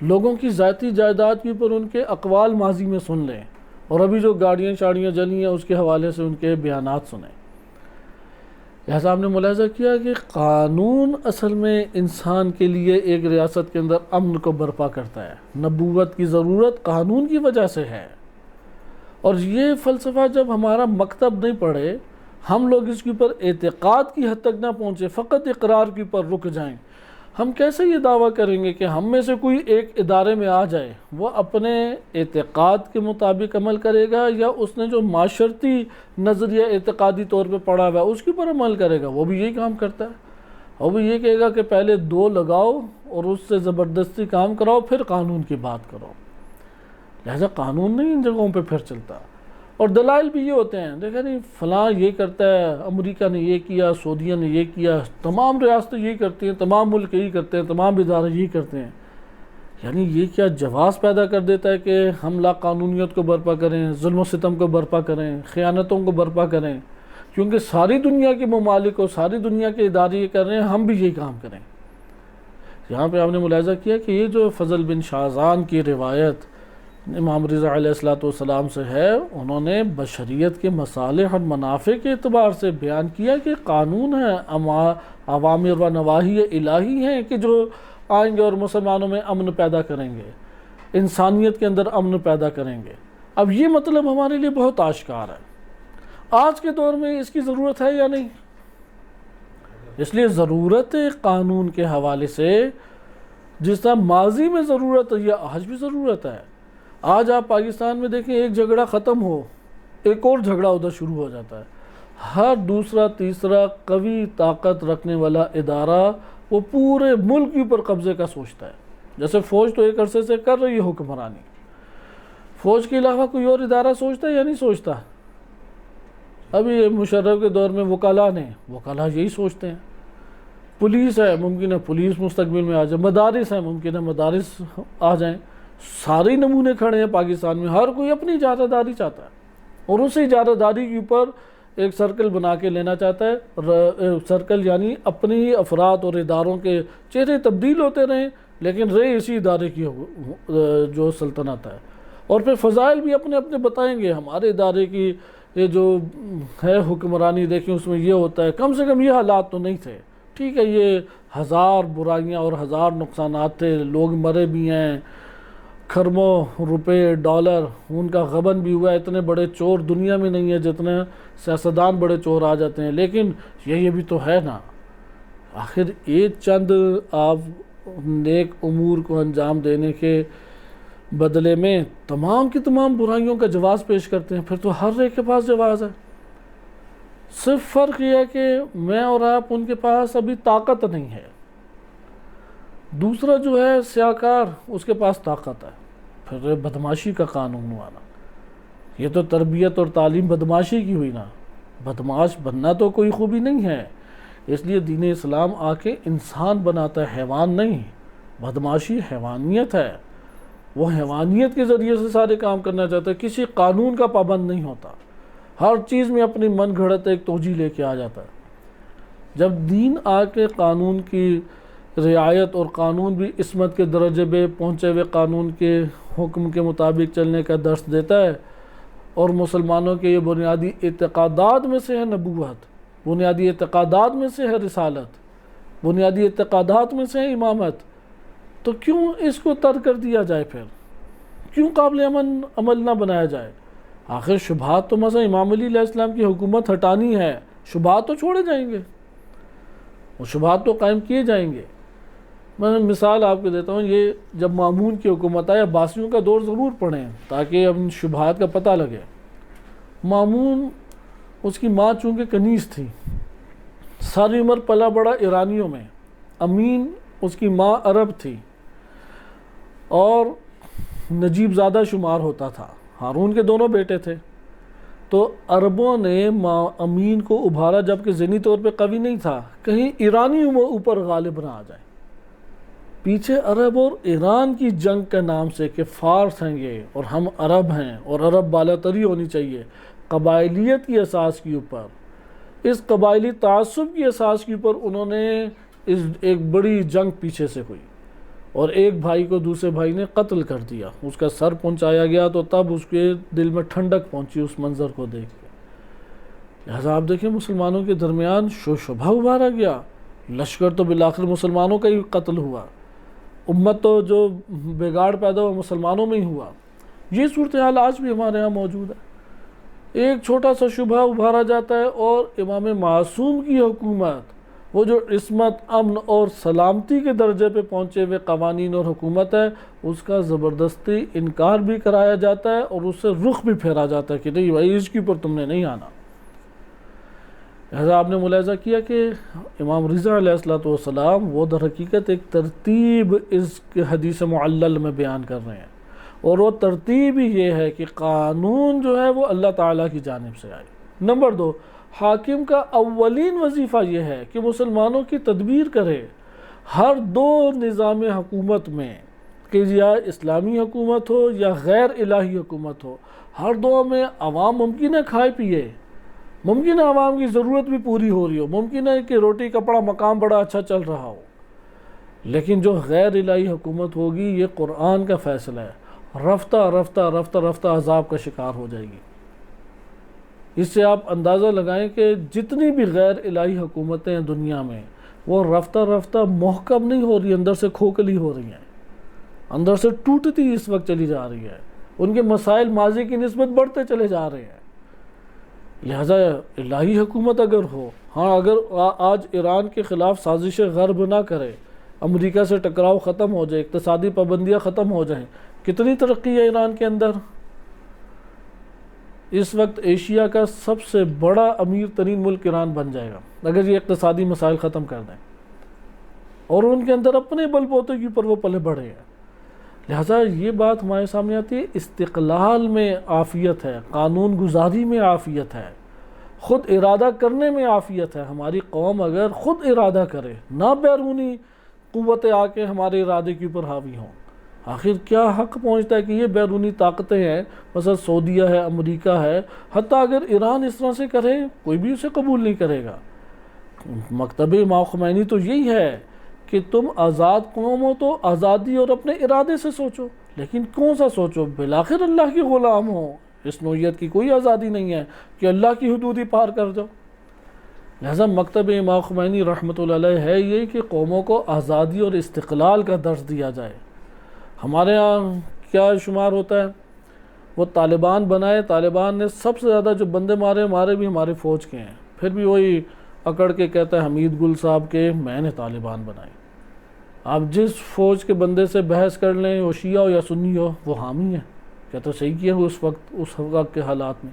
Speaker 1: لوگوں کی ذاتی جائیداد کے اوپر ان کے اقوال ماضی میں سن لیں، اور ابھی جو گاڑیاں شاڑیاں جلی ہیں اس کے حوالے سے ان کے بیانات سنیں. لہٰذا ہم نے ملاحظہ کیا کہ قانون اصل میں انسان کے لیے ایک ریاست کے اندر امن کو برپا کرتا ہے. نبوت کی ضرورت قانون کی وجہ سے ہے. اور یہ فلسفہ جب ہمارا مکتب نہیں پڑھے، ہم لوگ اس کے اوپر اعتقاد کی حد تک نہ پہنچے، فقط اقرار کے اوپر رک جائیں، ہم کیسے یہ دعویٰ کریں گے کہ ہم میں سے کوئی ایک ادارے میں آ جائے، وہ اپنے اعتقاد کے مطابق عمل کرے گا یا اس نے جو معاشرتی نظریہ اعتقادی طور پہ پڑھا ہوا ہے اس کے اوپر عمل کرے گا؟ وہ بھی یہی کام کرتا ہے. وہ بھی یہ کہے گا کہ پہلے 2 لگاؤ اور اس سے زبردستی کام کراؤ، پھر قانون کی بات کرو. لہذا قانون نہیں ان جگہوں پہ پھر چلتا. اور دلائل بھی یہ ہوتے ہیں، دیکھیں نہیں فلاں یہ کرتا ہے، امریکہ نے یہ کیا، سعودیہ نے یہ کیا، تمام ریاستیں یہی کرتی ہیں، تمام ملک یہی کرتے ہیں، تمام ادارے یہی کرتے ہیں. یعنی یہ کیا جواز پیدا کر دیتا ہے کہ ہم لا قانونیت کو برپا کریں، ظلم و ستم کو برپا کریں، خیانتوں کو برپا کریں، کیونکہ ساری دنیا کے ممالک اور ساری دنیا کے ادارے یہ کر رہے ہیں، ہم بھی یہی کام کریں. یہاں پہ ہم نے ملاحظہ کیا کہ یہ جو فضل بن شاذان کی روایت امام رضا علیہ السلام سے ہے، انہوں نے بشریت کے مصالح اور منافع کے اعتبار سے بیان کیا کہ قانون ہے، اوامر و نواہی الہی ہیں کہ جو آئیں گے اور مسلمانوں میں امن پیدا کریں گے، انسانیت کے اندر امن پیدا کریں گے. اب یہ مطلب ہمارے لیے بہت آشکار ہے. آج کے دور میں اس کی ضرورت ہے یا نہیں؟ اس لیے ضرورت قانون کے حوالے سے جس طرح ماضی میں ضرورت ہے، یہ آج بھی ضرورت ہے. آج آپ پاکستان میں دیکھیں، ایک جھگڑا ختم ہو، ایک اور جھگڑا ادھر شروع ہو جاتا ہے. ہر دوسرا تیسرا قوی طاقت رکھنے والا ادارہ وہ پورے ملک کے اوپر قبضے کا سوچتا ہے. جیسے فوج تو ایک عرصے سے کر رہی ہے حکمرانی، فوج کے علاوہ کوئی اور ادارہ سوچتا ہے یا نہیں سوچتا؟ ابھی مشرف کے دور میں وکلا یہی سوچتے ہیں. پولیس ہے، ممکن ہے پولیس مستقبل میں آ جائے، مدارس ہیں، ممکن ہے مدارس آ جائیں. سارے نمونے کھڑے ہیں پاکستان میں، ہر کوئی اپنی اجارہ داری چاہتا ہے اور اسی اجارہ داری کے اوپر ایک سرکل بنا کے لینا چاہتا ہے. سرکل یعنی اپنی افراد اور اداروں کے چہرے تبدیل ہوتے رہیں لیکن رہے اسی ادارے کی جو سلطنت ہے. اور پھر فضائل بھی اپنے اپنے بتائیں گے، ہمارے ادارے کی یہ جو ہے حکمرانی دیکھیں اس میں یہ ہوتا ہے، کم سے کم یہ حالات تو نہیں تھے. ٹھیک ہے، یہ 1000 برائیاں اور 1000 نقصانات تھے، لوگ مرے بھی ہیں، کھربوں روپے ڈالر ان کا غبن بھی ہوا ہے. اتنے بڑے چور دنیا میں نہیں ہے جتنے سیاستدان بڑے چور آ جاتے ہیں، لیکن یہ بھی تو ہے نا. آخر ایک چند آپ نیک امور کو انجام دینے کے بدلے میں تمام کی تمام برائیوں کا جواز پیش کرتے ہیں، پھر تو ہر ایک کے پاس جواز ہے. صرف فرق یہ ہے کہ میں اور آپ ان کے پاس ابھی طاقت نہیں ہے. دوسرا جو ہے سیاہکار اس کے پاس طاقت ہے. پھر بدماشی کا قانون ہوا نا. یہ تو تربیت اور تعلیم بدماشی کی ہوئی نا. بدماش بننا تو کوئی خوبی نہیں ہے. اس لیے دین اسلام آ کے انسان بناتا ہے، حیوان نہیں. بدماشی حیوانیت ہے. وہ حیوانیت کے ذریعے سے سارے کام کرنا چاہتا ہے، کسی قانون کا پابند نہیں ہوتا. ہر چیز میں اپنی من گھڑت ایک توجہ لے کے آ جاتا ہے. جب دین آ کے قانون کی رعایت اور قانون بھی عصمت کے درجے پہ پہنچے ہوئے قانون کے حکم کے مطابق چلنے کا درس دیتا ہے، اور مسلمانوں کے یہ بنیادی اعتقادات میں سے ہے نبوت، بنیادی اعتقادات میں سے ہے رسالت، بنیادی اعتقادات میں سے ہے امامت، تو کیوں اس کو ترک کر دیا جائے؟ پھر کیوں قابل عمل نہ بنایا جائے؟ آخر شبہات تو مثلا امام علی علیہ السلام کی حکومت ہٹانی ہے، شبہات تو چھوڑے جائیں گے، وہ شبہات تو قائم کیے جائیں گے. میں مثال آپ کو دیتا ہوں. یہ جب مامون کی حکومت آئی، عباسیوں کا دور ضرور پڑھیں تاکہ اب شبہات کا پتہ لگے. مامون، اس کی ماں چونکہ کنیز تھی، ساری عمر پلا بڑا ایرانیوں میں. امین اس کی ماں عرب تھی اور نجیب زادہ شمار ہوتا تھا. ہارون کے دونوں بیٹے تھے. تو عربوں نے امین کو ابھارا، جبکہ ذہنی طور پہ قوی نہیں تھا، کہیں ایرانی اوپر غالب نہ آ جائے. پیچھے عرب اور ایران کی جنگ کے نام سے کہ فارس ہیں یہ اور ہم عرب ہیں اور عرب بالاتری ہونی چاہیے، قبائلیت کی اساس کے اوپر، اس قبائلی تعصب کی اساس کے اوپر انہوں نے ایک بڑی جنگ پیچھے سے ہوئی اور ایک بھائی کو دوسرے بھائی نے قتل کر دیا. اس کا سر پہنچایا گیا تو تب اس کے دل میں ٹھنڈک پہنچی اس منظر کو دیکھ کے. لہذا آپ دیکھیں مسلمانوں کے درمیان شبہ ابھارا گیا. لشکر تو بالآخر مسلمانوں کا ہی قتل ہوا، امت تو جو بگاڑ پیدا ہوا مسلمانوں میں ہی ہوا. یہ صورتحال آج بھی ہمارے ہاں موجود ہے. ایک چھوٹا سا شبہ ابھارا جاتا ہے اور امام معصوم کی حکومت، وہ جو عصمت، امن اور سلامتی کے درجے پہ پہنچے ہوئے قوانین اور حکومت ہے، اس کا زبردستی انکار بھی کرایا جاتا ہے اور اس سے رخ بھی پھیرا جاتا ہے کہ نہیں بھائی اس کے اوپر تم نے نہیں آنا. لہذا آپ نے ملاحظہ کیا کہ امام رضا علیہ السلام وہ در حقیقت ایک ترتیب اس حدیث معلل میں بیان کر رہے ہیں، اور وہ ترتیب ہی یہ ہے کہ قانون جو ہے وہ اللہ تعالیٰ کی جانب سے آئے. نمبر 2، حاکم کا اولین وظیفہ یہ ہے کہ مسلمانوں کی تدبیر کرے ہر دو نظام حکومت میں، کہ یا اسلامی حکومت ہو یا غیر الہی حکومت ہو، ہر دو میں عوام ممکن ہے کھائے پیے، ممکن ہے عوام کی ضرورت بھی پوری ہو رہی ہو، ممکن ہے کہ روٹی کپڑا مقام بڑا اچھا چل رہا ہو، لیکن جو غیر الہی حکومت ہوگی یہ قرآن کا فیصلہ ہے، رفتہ رفتہ رفتہ رفتہ عذاب کا شکار ہو جائے گی. اس سے آپ اندازہ لگائیں کہ جتنی بھی غیر الہی حکومتیں ہیں دنیا میں، وہ رفتہ رفتہ محکم نہیں ہو رہی، اندر سے کھوکھلی ہو رہی ہیں، اندر سے ٹوٹتی اس وقت چلی جا رہی ہے. ان کے مسائل ماضی کی نسبت بڑھتے چلے جا رہے ہیں. لہذا الہی حکومت اگر ہو، ہاں اگر آج ایران کے خلاف سازش غرب نہ کرے، امریکہ سے ٹکراؤ ختم ہو جائے، اقتصادی پابندیاں ختم ہو جائیں، کتنی ترقی ہے ایران کے اندر. اس وقت ایشیا کا سب سے بڑا امیر ترین ملک ایران بن جائے گا اگر یہ اقتصادی مسائل ختم کر دیں، اور ان کے اندر اپنے بل بوتے کے اوپر وہ پلے بڑھے ہیں. لہذا یہ بات ہمارے سامنے آتی ہے، استقلال میں عافیت ہے، قانون گزاری میں عافیت ہے، خود ارادہ کرنے میں عافیت ہے. ہماری قوم اگر خود ارادہ کرے، نہ بیرونی قوتیں آ کے ہمارے ارادے کے اوپر حاوی ہوں. آخر کیا حق پہنچتا ہے کہ یہ بیرونی طاقتیں ہیں، مثلا سعودیہ ہے، امریکہ ہے، حتیٰ اگر ایران اس طرح سے کرے کوئی بھی اسے قبول نہیں کرے گا. مکتب امام خمینی تو یہی ہے کہ تم آزاد قوم ہو تو آزادی اور اپنے ارادے سے سوچو، لیکن کون سا سوچو؟ بالآخر اللہ کی غلام ہو. اس نوعیت کی کوئی آزادی نہیں ہے کہ اللہ کی حدود ہی پار کر جاؤ. لہذا مکتب امام خمینی رحمۃ اللہ علیہ ہے یہ کہ قوموں کو آزادی اور استقلال کا درس دیا جائے. ہمارے ہاں کیا شمار ہوتا ہے؟ وہ طالبان بنائے، طالبان نے سب سے زیادہ جو بندے مارے بھی ہمارے فوج کے ہیں، پھر بھی وہی اکڑ کے کہتا ہے حمید گل صاحب کے میں نے طالبان بنائے. آپ جس فوج کے بندے سے بحث کر لیں، وہ شیعہ ہو یا سنی ہو، وہ حامی ہے، کہتا صحیح کیا اس وقت کے حالات میں.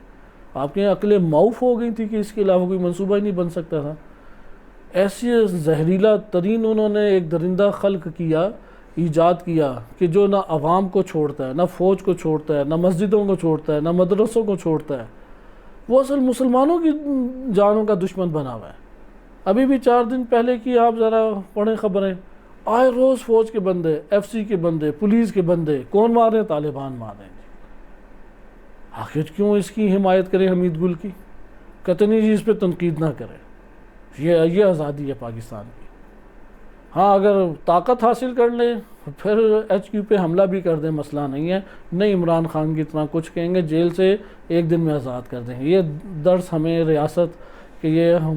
Speaker 1: آپ کے عقلیں معاف ہو گئی تھی کہ اس کے علاوہ کوئی منصوبہ ہی نہیں بن سکتا تھا؟ ایسی زہریلا ترین انہوں نے ایک درندہ خلق کیا، ایجاد کیا، کہ جو نہ عوام کو چھوڑتا ہے، نہ فوج کو چھوڑتا ہے، نہ مسجدوں کو چھوڑتا ہے، نہ مدرسوں کو چھوڑتا ہے، وہ اصل مسلمانوں کی جانوں کا دشمن بنا ہوا ہے۔ ابھی بھی 4 دن پہلے کی آپ ذرا پڑھیں خبریں، آئے روز فوج کے بندے، ایف سی کے بندے، پولیس کے بندے، کون مار رہے ہیں؟ طالبان مار رہے ہیں۔ آخر کیوں اس کی حمایت کریں حمید گل کی؟ کتنی جی اس پہ تنقید نہ کریں، یہ آزادی ہے پاکستان کی۔ ہاں اگر طاقت حاصل کر لیں پھر ایچ کیو پہ حملہ بھی کر دیں، مسئلہ نہیں ہے، نہیں عمران خان کی اتنا کچھ کہیں گے، جیل سے 1 دن میں آزاد کر دیں۔ یہ درس ہمیں ریاست کہ یہ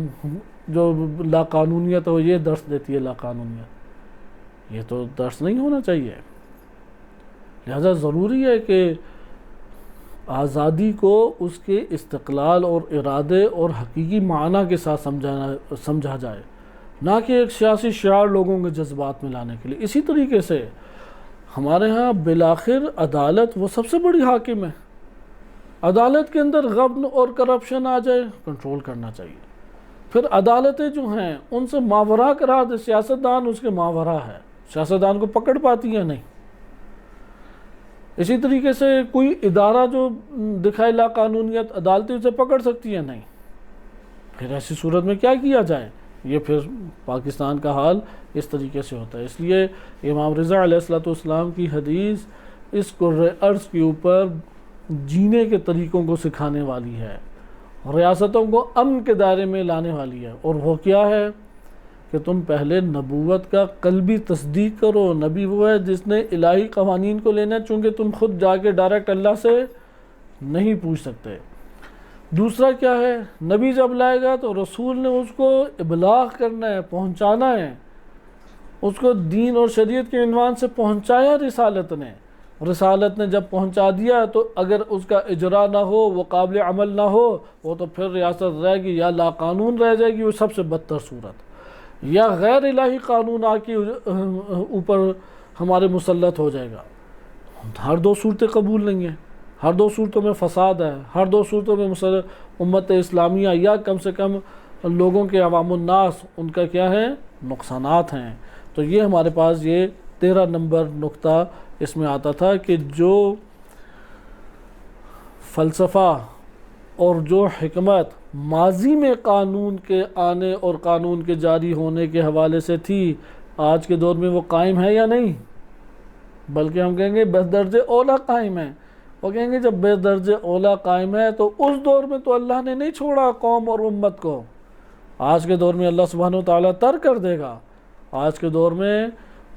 Speaker 1: جو لا قانونیت ہو، یہ درس دیتی ہے لا قانونیت، یہ تو درس نہیں ہونا چاہیے۔ لہذا ضروری ہے کہ آزادی کو اس کے استقلال اور ارادے اور حقیقی معنی کے ساتھ سمجھا جائے، نہ کہ ایک سیاسی شعار لوگوں کے جذبات میں لانے کے لیے۔ اسی طریقے سے ہمارے ہاں بالآخر عدالت وہ سب سے بڑی حاکم ہے، عدالت کے اندر غبن اور کرپشن آ جائے، کنٹرول کرنا چاہیے۔ پھر عدالتیں جو ہیں ان سے ماورا قرار دے، سیاستدان اس کے ماورا ہے، سیاستدان کو پکڑ پاتی ہے نہیں۔ اسی طریقے سے کوئی ادارہ جو دکھائے لا قانونیت، عدالتیں اسے پکڑ سکتی ہے نہیں۔ پھر ایسی صورت میں کیا کیا جائے؟ یہ پھر پاکستان کا حال اس طریقے سے ہوتا ہے۔ اس لیے امام رضا علیہ السلام کی حدیث اس کرۂ ارض کے اوپر جینے کے طریقوں کو سکھانے والی ہے، ریاستوں کو امن کے دائرے میں لانے والی ہے۔ اور وہ کیا ہے کہ تم پہلے نبوت کا قلبی تصدیق کرو۔ نبی وہ ہے جس نے الہی قوانین کو لینا ہے، چونکہ تم خود جا کے ڈائریکٹ اللہ سے نہیں پوچھ سکتے۔ دوسرا کیا ہے، نبی جب لائے گا تو رسول نے اس کو ابلاغ کرنا ہے، پہنچانا ہے، اس کو دین اور شریعت کے عنوان سے پہنچایا رسالت نے۔ رسالت نے جب پہنچا دیا تو اگر اس کا اجرا نہ ہو، وہ قابل عمل نہ ہو، وہ تو پھر ریاست رہے گی یا لا قانون رہ جائے گی، وہ سب سے بدتر صورت، یا غیر الہی قانون آ کے اوپر ہمارے مسلط ہو جائے گا۔ ہر 2 صورتیں قبول نہیں ہیں، ہر 2 صورتوں میں فساد ہے، ہر 2 صورتوں میں امت اسلامیہ یا کم سے کم لوگوں کے عوام الناس ان کا کیا ہے، نقصانات ہیں۔ تو یہ ہمارے پاس یہ 13 نمبر نقطہ اس میں آتا تھا کہ جو فلسفہ اور جو حکمت ماضی میں قانون کے آنے اور قانون کے جاری ہونے کے حوالے سے تھی، آج کے دور میں وہ قائم ہے یا نہیں؟ بلکہ ہم کہیں گے بدرجہ اولا قائم ہے۔ وہ کہیں گے جب بے درجہ اولا قائم ہے تو اس دور میں تو اللہ نے نہیں چھوڑا قوم اور امت کو، آج کے دور میں اللہ سبحانہ وتعالیٰ ترک کر دے گا۔ آج کے دور میں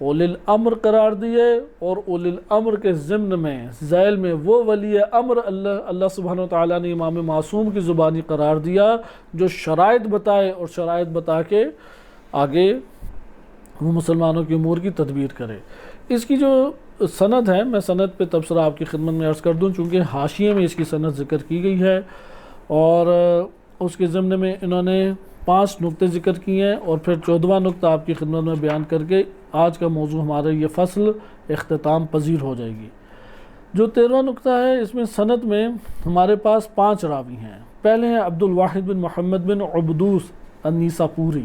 Speaker 1: اولی الامر قرار دیے، اور اولی الامر کے ضمن میں ذیل میں وہ ولی امر اللہ سبحانہ وتعالیٰ نے امام معصوم کی زبانی قرار دیا، جو شرائط بتائے اور شرائط بتا کے آگے وہ مسلمانوں کی امور کی تدبیر کرے۔ اس کی جو سند ہے، میں سند پہ تبصرہ آپ کی خدمت میں عرض کر دوں، چونکہ حاشیے میں اس کی سند ذکر کی گئی ہے، اور اس کے ضمن میں انہوں نے 5 نقطے ذکر کیے ہیں، اور پھر 14واں نقطہ آپ کی خدمت میں بیان کر کے آج کا موضوع ہمارا یہ فصل اختتام پذیر ہو جائے گی۔ جو 13واں نقطہ ہے، اس میں سند میں ہمارے پاس 5 راوی ہیں۔ پہلے ہیں عبد الواحد بن محمد بن عبدوس النیساپوری،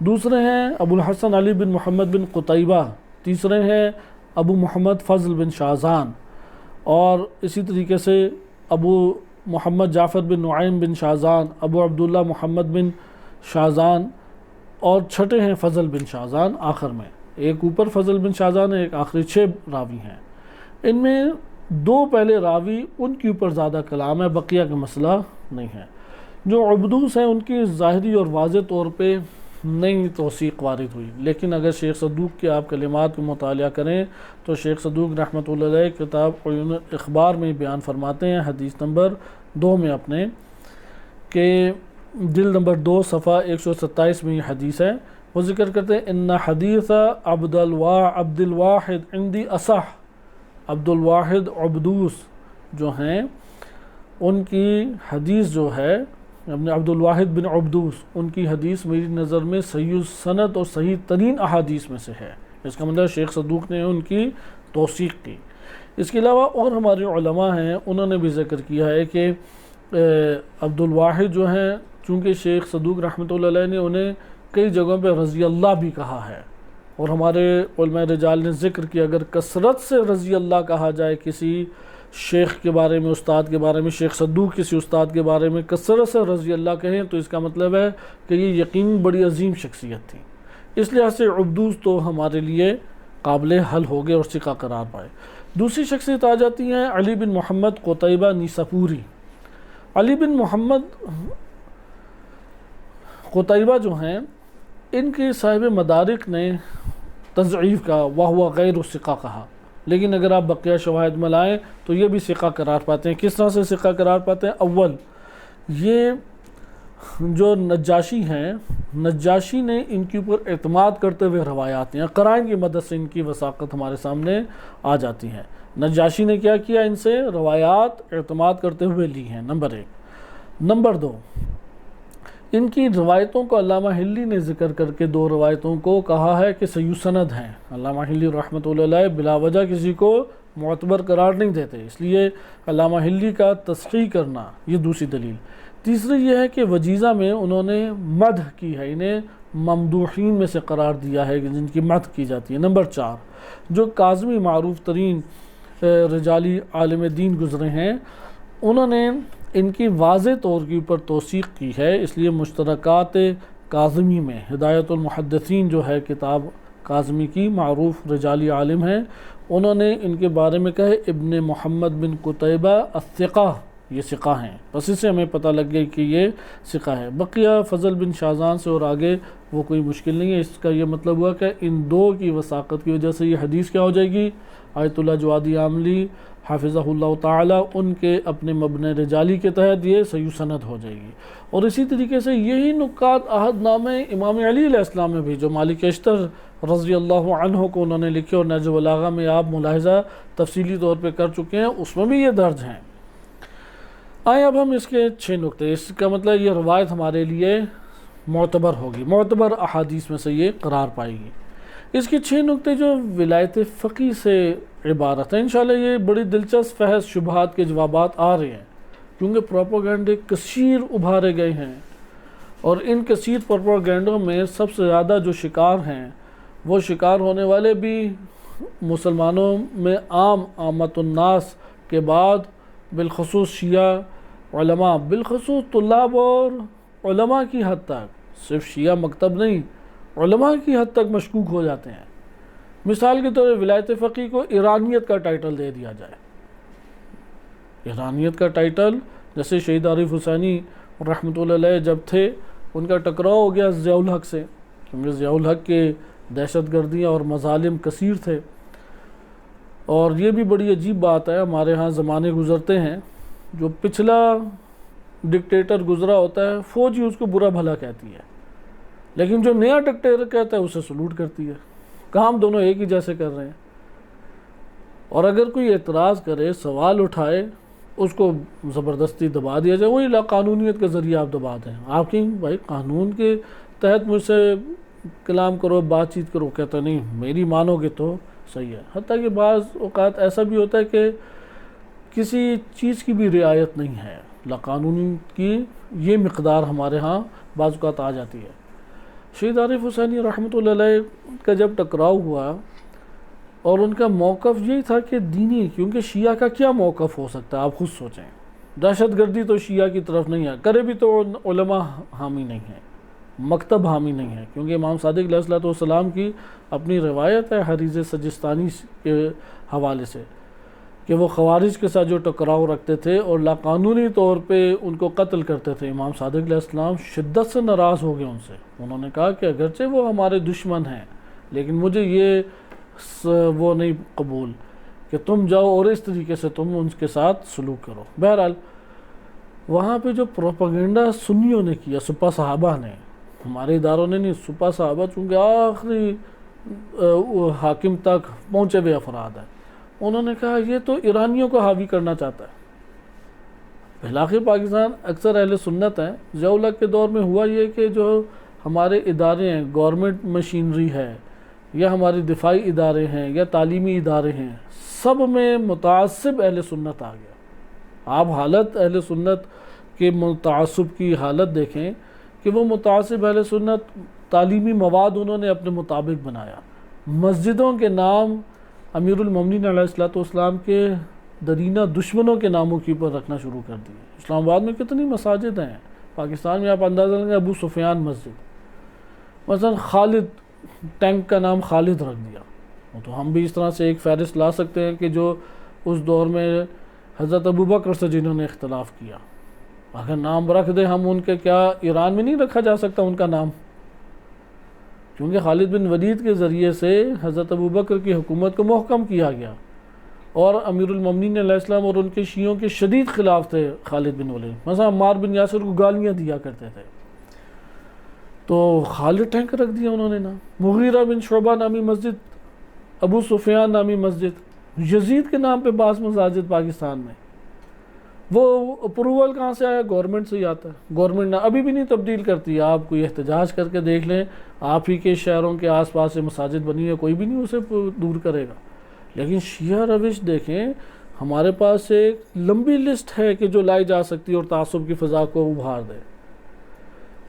Speaker 1: دوسرے ہیں ابو الحسن علی بن محمد بن قتیبہ، تیسرے ہیں ابو محمد فضل بن شازان، اور اسی طریقے سے ابو محمد جعفر بن نعیم بن شازان، ابو عبداللہ محمد بن شازان، اور چھٹے ہیں فضل بن شازان آخر میں۔ ایک اوپر فضل بن شازان ہے، ایک آخری 6 راوی ہیں۔ ان میں 2 پہلے راوی ان کے اوپر زیادہ کلام ہے، بقیہ کا مسئلہ نہیں ہے۔ جو عبدوس ہیں ان کی ظاہری اور واضح طور پہ نہیں توثیق وارد ہوئی، لیکن اگر شیخ صدوق کے آپ کلمات کو مطالعہ کریں تو شیخ صدوق رحمۃ اللہ علیہ کتاب عیون الاخبار میں بیان فرماتے ہیں، حدیث نمبر 2 میں اپنے، کہ جلد نمبر 2 صفحہ 127 میں یہ حدیث ہے۔ وہ ذکر کرتے ہیں ان حدیث عبد الواحد عندی اصح، عبد الواحد عبدوس جو ہیں ان کی حدیث جو ہے، ابن عبد الواحد بن عبدوس، ان کی حدیث میری نظر میں صحیح سند اور صحیح ترین احادیث میں سے ہے۔ اس کا مطلب شیخ صدوق نے ان کی توثیق کی۔ اس کے علاوہ اور ہمارے علماء ہیں، انہوں نے بھی ذکر کیا ہے کہ عبد الواحد جو ہیں، چونکہ شیخ صدوق رحمۃ اللہ علیہ نے انہیں کئی جگہوں پہ رضی اللہ بھی کہا ہے، اور ہمارے علماء رجال نے ذکر کیا اگر کثرت سے رضی اللہ کہا جائے کسی شیخ کے بارے میں، استاد کے بارے میں، شیخ صدوق کسی استاد کے بارے میں کثرت سے رضی اللہ کہیں تو اس کا مطلب ہے کہ یہ یقیناً بڑی عظیم شخصیت تھی۔ اس لحاظ سے عبدوس تو ہمارے لیے قابل حل ہو گئے اور ثقہ قرار پائے۔ دوسری شخصیت آ جاتی ہیں علی بن محمد قتیبہ نیساپوری۔ علی بن محمد قتیبہ جو ہیں، ان کے صاحب مدارک نے تضعیف کا وہو غیر ثقہ کہا، لیکن اگر آپ بقیہ شواہد میں لائیں تو یہ بھی ثقہ قرار پاتے ہیں۔ کس طرح سے ثقہ قرار پاتے ہیں؟ اول، یہ جو نجاشی ہیں، نجاشی نے ان کے اوپر اعتماد کرتے ہوئے روایات ہیں، قرائن کی مدد سے ان کی وثاقت ہمارے سامنے آ جاتی ہیں۔ نجاشی نے کیا کیا؟ ان سے روایات اعتماد کرتے ہوئے لی ہیں، نمبر ایک۔ نمبر دو، ان کی روایتوں کو علامہ حلی نے ذکر کر کے دو روایتوں کو کہا ہے کہ صحیح سند ہیں۔ علامہ حلی رحمۃ اللہ علیہ بلا وجہ کسی کو معتبر قرار نہیں دیتے، اس لیے علامہ حلی کا تصحیح کرنا یہ دوسری دلیل۔ تیسری یہ ہے کہ وجیزہ میں انہوں نے مدح کی ہے، انہیں ممدوحین میں سے قرار دیا ہے جن کی مدح کی جاتی ہے۔ نمبر چار، جو کاظمی معروف ترین رجالی عالم دین گزرے ہیں، انہوں نے ان کی واضح طور کے اوپر توثیق کی ہے، اس لیے مشترکات کاظمی میں ہدایت المحدثین جو ہے کتاب کاظمی کی، معروف رجالی عالم ہیں، انہوں نے ان کے بارے میں کہے ابن محمد بن قتیبہ الثقہ، یہ ثقہ ہیں، بس اس سے ہمیں پتہ لگ گئی کہ یہ ثقہ ہے۔ بقیہ فضل بن شازان سے اور آگے وہ کوئی مشکل نہیں ہے۔ اس کا یہ مطلب ہوا کہ ان دو کی وثاقت کی وجہ سے یہ حدیث کیا ہو جائے گی؟ آیت اللہ جوادی عاملی حافظہ اللہ تعالی ان کے اپنے مبنی رجالی کے تحت یہ صحیح سند ہو جائے گی۔ اور اسی طریقے سے یہی نکات عہد نامے امام علی علیہ السلام میں بھی، جو مالک اشتر رضی اللہ عنہ کو انہوں نے لکھے اور نہج البلاغہ میں آپ ملاحظہ تفصیلی طور پہ کر چکے ہیں، اس میں بھی یہ درج ہیں۔ آئیں اب ہم اس کے 6 نقطے، اس کا مطلب یہ روایت ہمارے لیے معتبر ہوگی، معتبر احادیث میں سے یہ قرار پائے گی۔ اس کے 6 نقطے جو ولایت فقی سے عبارت ہیں، انشاءاللہ یہ بڑی دلچسپ فحص شبہات کے جوابات آ رہے ہیں، کیونکہ پروپیگنڈے کثیر ابھارے گئے ہیں، اور ان کثیر پروپیگنڈوں میں سب سے زیادہ جو شکار ہیں وہ شکار ہونے والے بھی مسلمانوں میں عامت الناس کے بعد بالخصوص شیعہ علماء، بالخصوص طلاب اور علماء کی حد تک، صرف شیعہ مکتب نہیں، علماء کی حد تک مشکوک ہو جاتے ہیں۔ مثال کے طور پر ولایت فقی کو ایرانیت کا ٹائٹل دے دیا جائے، ایرانیت کا ٹائٹل، جیسے شہید عارف حسینی رحمۃ اللہ علیہ جب تھے ان کا ٹکراؤ ہو گیا ضیاء الحق سے، کیونکہ ضیاء الحق کے دہشت گردیاں اور مظالم کثیر تھے۔ اور یہ بھی بڑی عجیب بات ہے، ہمارے ہاں زمانے گزرتے ہیں، جو پچھلا ڈکٹیٹر گزرا ہوتا ہے فوج ہی اس کو برا بھلا کہتی ہے، لیکن جو نیا ڈکٹیٹر کہتا ہے اسے سلوٹ کرتی ہے۔ کام دونوں ایک ہی جیسے کر رہے ہیں، اور اگر کوئی اعتراض کرے، سوال اٹھائے، اس کو زبردستی دبا دیا جائے، وہی لا قانونیت کے ذریعے آپ دبا دیں۔ آپ کی بھائی قانون کے تحت مجھ سے کلام کرو، بات چیت کرو، کہتا نہیں میری مانو گے تو صحیح ہے۔ حتیٰ کہ بعض اوقات ایسا بھی ہوتا ہے کہ کسی چیز کی بھی رعایت نہیں ہے، لا قانونی کی یہ مقدار ہمارے ہاں بعض اوقات آ جاتی ہے۔ شہید عارف حسینی رحمۃ اللہ علیہ کا جب ٹکراؤ ہوا اور ان کا موقف یہی تھا کہ دینی، کیونکہ شیعہ کا کیا موقف ہو سکتا ہے آپ خود سوچیں، دہشت گردی تو شیعہ کی طرف نہیں ہے، کرے بھی تو علماء حامی نہیں ہیں، مکتب حامی نہیں ہے، کیونکہ امام صادق علیہ السلام کی اپنی روایت ہے حریض سجستانی کے حوالے سے کہ وہ خوارج کے ساتھ جو ٹکراؤ رکھتے تھے اور لاقانونی طور پہ ان کو قتل کرتے تھے۔ امام صادق علیہ السلام شدت سے ناراض ہو گئے ان سے، انہوں نے کہا کہ اگرچہ وہ ہمارے دشمن ہیں لیکن مجھے یہ وہ نہیں قبول کہ تم جاؤ اور اس طریقے سے تم ان کے ساتھ سلوک کرو۔ بہرحال وہاں پہ جو پروپیگنڈا سنیوں نے کیا، سپہ صحابہ نے، ہمارے اداروں نے نہیں، سپہ صحابہ چونکہ آخری حاکم تک پہنچے ہوئے افراد ہیں، انہوں نے کہا یہ تو ایرانیوں کو حاوی کرنا چاہتا ہے۔ علاقے پاکستان اکثر اہل سنت ہیں، ضیاء الحق کے دور میں ہوا یہ کہ جو ہمارے ادارے ہیں، گورنمنٹ مشینری ہے یا ہمارے دفاعی ادارے ہیں یا تعلیمی ادارے ہیں، سب میں متعصب اہل سنت آ گیا۔ آپ حالت اہل سنت کہ متعصب کی حالت دیکھیں کہ وہ متعصب اہل سنت تعلیمی مواد انہوں نے اپنے مطابق بنایا. مسجدوں کے نام امیر المومنین علیہ الصلوۃ والسلام کے درینہ دشمنوں کے ناموں کے اوپر رکھنا شروع کر دیے. اسلام آباد میں کتنی مساجد ہیں، پاکستان میں آپ اندازہ لیں ابو سفیان مسجد، مثلا خالد ٹینک کا نام خالد رکھ دیا. تو ہم بھی اس طرح سے ایک فہرست لا سکتے ہیں کہ جو اس دور میں حضرت ابوبکر سے جنہوں نے اختلاف کیا، اگر نام رکھ دیں ہم ان کے، کیا ایران میں نہیں رکھا جا سکتا ان کا نام؟ کیونکہ خالد بن ولید کے ذریعے سے حضرت ابوبکر کی حکومت کو محکم کیا گیا، اور امیر المومنین علیہ السلام اور ان کے شیعوں کے شدید خلاف تھے خالد بن ولید. مثلا عمار بن یاسر کو گالیاں دیا کرتے تھے، تو خالد ٹینک رکھ دیا انہوں نے نام. مغیرہ بن شعبہ نامی مسجد، ابو سفیان نامی مسجد، یزید کے نام پہ بعض مساجد پاکستان میں. وہ اپروول کہاں سے آیا؟ گورنمنٹ سے ہی آتا ہے. گورنمنٹ نہ ابھی بھی نہیں تبدیل کرتی. آپ کوئی احتجاج کر کے دیکھ لیں، آپ ہی کے شہروں کے آس پاس سے مساجد بنی ہے، کوئی بھی نہیں اسے دور کرے گا. لیکن شیعہ روش دیکھیں، ہمارے پاس ایک لمبی لسٹ ہے کہ جو لائی جا سکتی ہے اور تعصب کی فضا کو ابھار دے.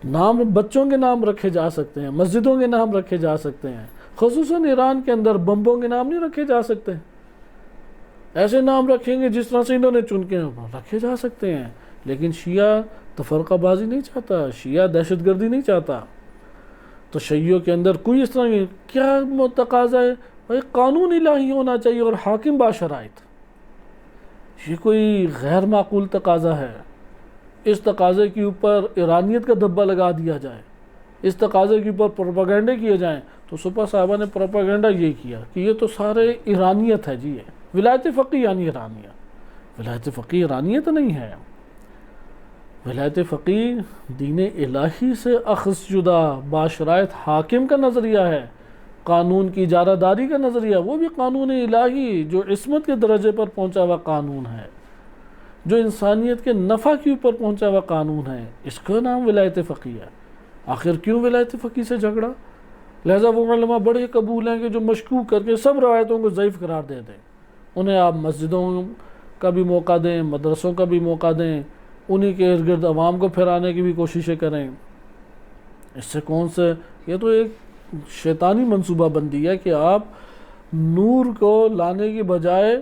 Speaker 1: نام بچوں کے نام رکھے جا سکتے ہیں، مسجدوں کے نام رکھے جا سکتے ہیں، خصوصاً ایران کے اندر بمبوں کے نام نہیں رکھے جا سکتے. ایسے نام رکھیں گے جس طرح سے انہوں نے چن کے رکھے جا سکتے ہیں. لیکن شیعہ تفرقہ بازی نہیں چاہتا، شیعہ دہشت گردی نہیں چاہتا. تو شیعوں کے اندر کوئی اس طرح کیا تقاضا ہے؟ بھائی قانون الہی ہونا چاہیے اور حاکم باشرائط. یہ کوئی غیر معقول تقاضا ہے. اس تقاضے کے اوپر ایرانیت کا دھبا لگا دیا جائے، اس تقاضے کے اوپر پروپیگنڈے کیے جائیں. تو سپہ صاحبہ نے پروپیگنڈا یہ کیا کہ یہ تو سارے ایرانیت ہے جی. یہ ولایت فقیہ یعنی ایرانیہ. ولایت فقیہ ایرانیت نہیں ہے. ولایت فقیہ دین الہی سے اخذ شدہ باشرائط حاکم کا نظریہ ہے، قانون کی اجارہ داری کا نظریہ، وہ بھی قانون الہی جو عصمت کے درجے پر پہنچا ہوا قانون ہے، جو انسانیت کے نفع کے اوپر پہنچا ہوا قانون ہے. اس کا نام ولایت فقیہ ہے. آخر کیوں ولایت فقیہ سے جھگڑا؟ لہذا وہ علماء بڑے قبول ہیں کہ جو مشکوک کر کے سب روایتوں کو ضعیف قرار دے دیں. انہیں آپ مسجدوں کا بھی موقع دیں، مدرسوں کا بھی موقع دیں، انہی کے ارد گرد عوام کو پھیرانے کی بھی کوششیں کریں. اس سے کون سے، یہ تو ایک شیطانی منصوبہ بندی ہے کہ آپ نور کو لانے کی بجائے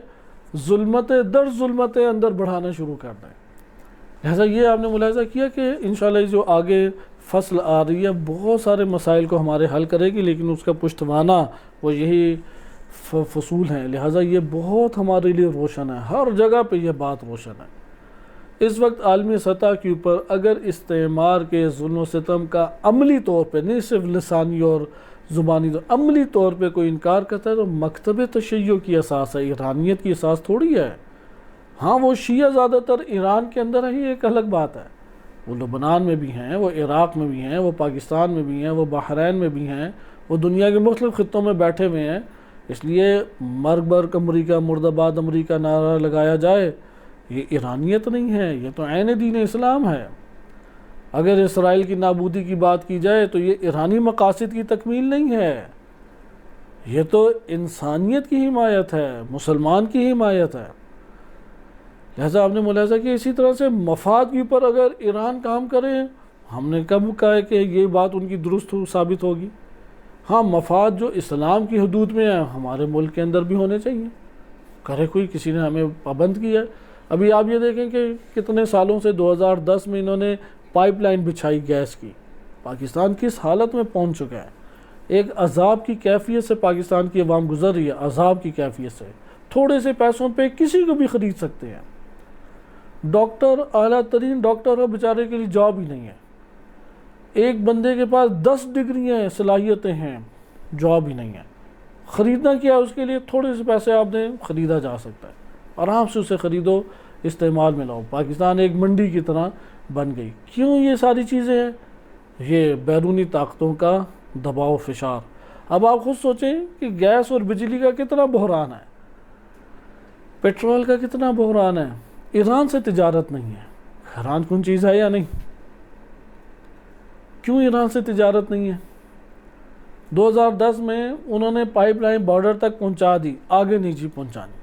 Speaker 1: ظلمتیں در ظلمتیں اندر بڑھانا شروع کر دیں. لہذا یہ آپ نے ملاحظہ کیا کہ انشاءاللہ جو آگے فصل آ رہی ہے بہت سارے مسائل کو ہمارے حل کرے گی، لیکن اس کا پشتوانہ وہ یہی فصول ہیں. لہٰذا یہ بہت ہمارے لیے روشن ہے، ہر جگہ پہ یہ بات روشن ہے. اس وقت عالمی سطح کے اوپر اگر استعمار کے ظلم و ستم کا عملی طور پہ، نہیں صرف لسانی اور زبانی طور، عملی طور پہ کوئی انکار کرتا ہے تو مکتب تشیع کی اساس ہے، ایرانیت کی اساس تھوڑی ہے. ہاں وہ شیعہ زیادہ تر ایران کے اندر ہی ایک الگ بات ہے. وہ لبنان میں بھی ہیں، وہ عراق میں بھی ہیں، وہ پاکستان میں بھی ہیں، وہ بحرین میں بھی ہیں، وہ دنیا کے مختلف خطوں میں بیٹھے ہوئے ہیں. اس لیے مرگ برگ امریکہ، مرد آباد امریکہ نعرہ لگایا جائے، یہ ایرانیت نہیں ہے، یہ تو عین دین اسلام ہے. اگر اسرائیل کی نابودی کی بات کی جائے تو یہ ایرانی مقاصد کی تکمیل نہیں ہے، یہ تو انسانیت کی حمایت ہے، مسلمان کی حمایت ہے. لہذا آپ نے ملاحظہ کیا اسی طرح سے مفاد کے اوپر اگر ایران کام کرے، ہم نے کب کہا ہے کہ یہ بات ان کی درست ثابت ہوگی؟ ہاں مفاد جو اسلام کی حدود میں ہے ہمارے ملک کے اندر بھی ہونے چاہیے. کرے کوئی، کسی نے ہمیں پابند کیا ہے. ابھی آپ یہ دیکھیں کہ کتنے سالوں سے 2010 میں انہوں نے پائپ لائن بچھائی گیس کی. پاکستان کس حالت میں پہنچ چکا ہے. ایک عذاب کی کیفیت سے پاکستان کی عوام گزر رہی ہے، عذاب کی کیفیت سے. تھوڑے سے پیسوں پہ کسی کو بھی خرید سکتے ہیں. ڈاکٹر، اعلیٰ ترین ڈاکٹر ہو، بیچارے کے لیے جاب ہی نہیں ہے. ایک بندے کے پاس 10 ڈگریاں ہیں، صلاحیتیں ہیں، جاب ہی نہیں ہے. خریدنا کیا ہے اس کے لیے؟ تھوڑے سے پیسے آپ دیں، خریدا جا سکتا ہے. آرام سے اسے خریدو، استعمال میں لاؤ. پاکستان ایک منڈی کی طرح بن گئی. کیوں یہ ساری چیزیں ہیں؟ یہ بیرونی طاقتوں کا دباؤ فشار. اب آپ خود سوچیں کہ گیس اور بجلی کا کتنا بحران ہے، پیٹرول کا کتنا بحران ہے. ایران سے تجارت نہیں ہے. حیران کن چیز ہے یا نہیں؟ کیوں ایران سے تجارت نہیں ہے؟ 2010 میں انہوں نے پائپ لائن بارڈر تک پہنچا دی، آگے نہیں جی پہنچانی.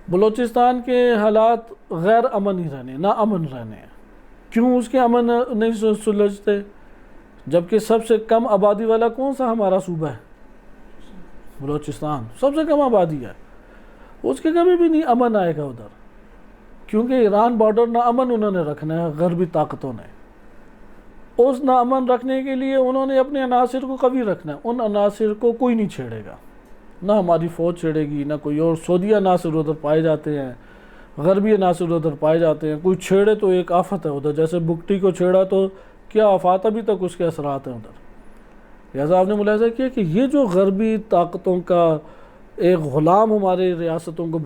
Speaker 1: بلوچستان کے حالات غیر امن ہی رہنے، نا امن رہنے ہیں۔ کیوں اس کے امن نہیں سلجھتے؟ جبکہ سب سے کم آبادی والا کون سا ہمارا صوبہ ہے؟ بلوچستان سب سے کم آبادی ہے، اس کے کبھی بھی نہیں امن آئے گا ادھر، کیونکہ ایران بارڈر نا امن انہوں نے رکھنا ہے غربی طاقتوں نے۔ اس نا امن رکھنے کے لیے انہوں نے اپنے عناصر کو قوی رکھنا ہے، ان عناصر کو کوئی نہیں چھیڑے گا، نہ ہماری فوج چھیڑے گی، نہ کوئی اور۔ سعودی عناصر ادھر پائے جاتے ہیں، غربی عناصر ادھر پائے جاتے ہیں، کوئی چھیڑے تو ایک آفت ہے ادھر، جیسے بگٹی کو چھیڑا تو کیا آفات ابھی تک اس کے اثرات ہیں ادھر۔ لہٰذا آپ نے ملاحظہ کیا کہ یہ جو غربی طاقتوں کا ایک غلام ہمارے ریاستوں کو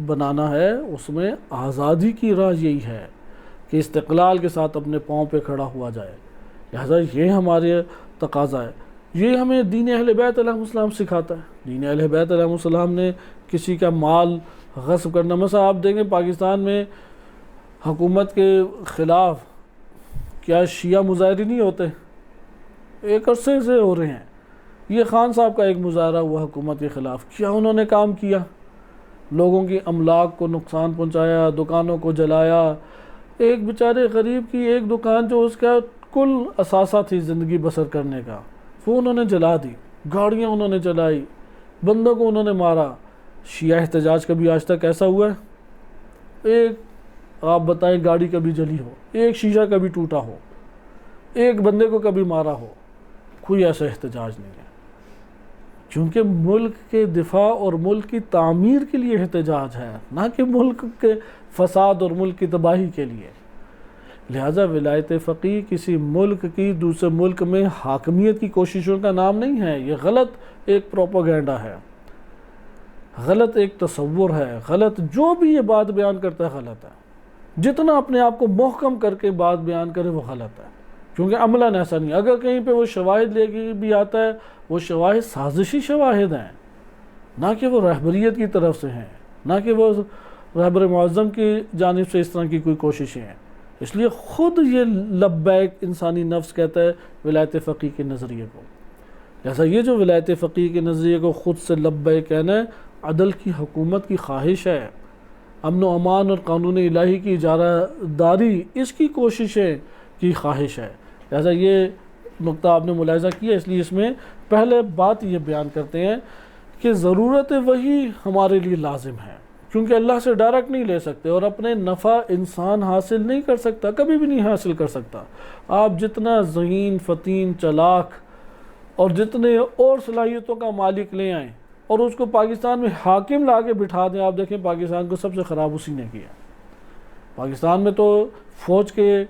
Speaker 1: بنانا ہے، اس میں آزادی کی راہ یہی ہے کہ استقلال کے ساتھ اپنے پاؤں پہ کھڑا ہوا جائے۔ لہٰذا یہ ہمارے تقاضا ہے، یہ ہمیں دین اہل بیت علیہ السلام سکھاتا ہے۔ دین اہل بیت علیہ السلام نے کسی کا مال غصب کرنا، مثلا آپ دیکھیں پاکستان میں حکومت کے خلاف کیا شیعہ مظاہرے نہیں ہوتے؟ ایک عرصے سے ہو رہے ہیں۔ یہ خان صاحب کا ایک مظاہرہ ہوا حکومت کے خلاف، کیا انہوں نے کام کیا؟ لوگوں کی املاک کو نقصان پہنچایا، دکانوں کو جلایا۔ ایک بیچارے غریب کی ایک دکان جو اس کا کل اثاثہ تھی زندگی بسر کرنے کا، وہ انہوں نے جلا دی، گاڑیاں انہوں نے جلائی، بندوں کو انہوں نے مارا۔ شیعہ احتجاج کبھی آج تک ایسا ہوا ہے؟ ایک آپ بتائیں گاڑی کبھی جلی ہو، ایک شیشہ کبھی ٹوٹا ہو، ایک بندے کو کبھی مارا ہو؟ کوئی ایسا احتجاج نہیں ہے، کیونکہ ملک کے دفاع اور ملک کی تعمیر کے لیے احتجاج ہے، نہ کہ ملک کے فساد اور ملک کی تباہی کے لیے۔ لہٰذا ولایت فقیہ کسی ملک کی دوسرے ملک میں حاکمیت کی کوششوں کا نام نہیں ہے، یہ غلط ایک پروپیگنڈا ہے، غلط ایک تصور ہے، غلط جو بھی یہ بات بیان کرتا ہے غلط ہے۔ جتنا اپنے آپ کو محکم کر کے بات بیان کرے وہ غلط ہے، کیونکہ عملاً ایسا نہیں۔ اگر کہیں پہ وہ شواہد لے کے بھی آتا ہے، وہ شواہد سازشی شواہد ہیں، نہ کہ وہ رہبریت کی طرف سے ہیں، نہ کہ وہ رہبر معظم کی جانب سے اس طرح کی کوئی کوششیں ہیں۔ اس لیے خود یہ لبیک انسانی نفس کہتا ہے ولایت فقیہ کے نظریے کو۔ جیسا یہ جو ولایت فقیہ کے نظریے کو خود سے لبیک کہنا ہے، عدل کی حکومت کی خواہش ہے، امن و امان اور قانون الہی کی اجارہ داری اس کی کوششیں کی خواہش ہے۔ لہذا یہ نقطہ آپ نے ملاحظہ کیا، اس لیے اس میں پہلے بات یہ بیان کرتے ہیں کہ ضرورت وہی ہمارے لیے لازم ہے، کیونکہ اللہ سے ڈائریکٹ نہیں لے سکتے، اور اپنے نفع انسان حاصل نہیں کر سکتا، کبھی بھی نہیں حاصل کر سکتا۔ آپ جتنا ذہین، فطین، چلاک اور جتنے اور صلاحیتوں کا مالک لے آئیں اور اس کو پاکستان میں حاکم لا کے بٹھا دیں، آپ دیکھیں پاکستان کو سب سے خراب اسی نے کیا۔ پاکستان میں تو فوج کے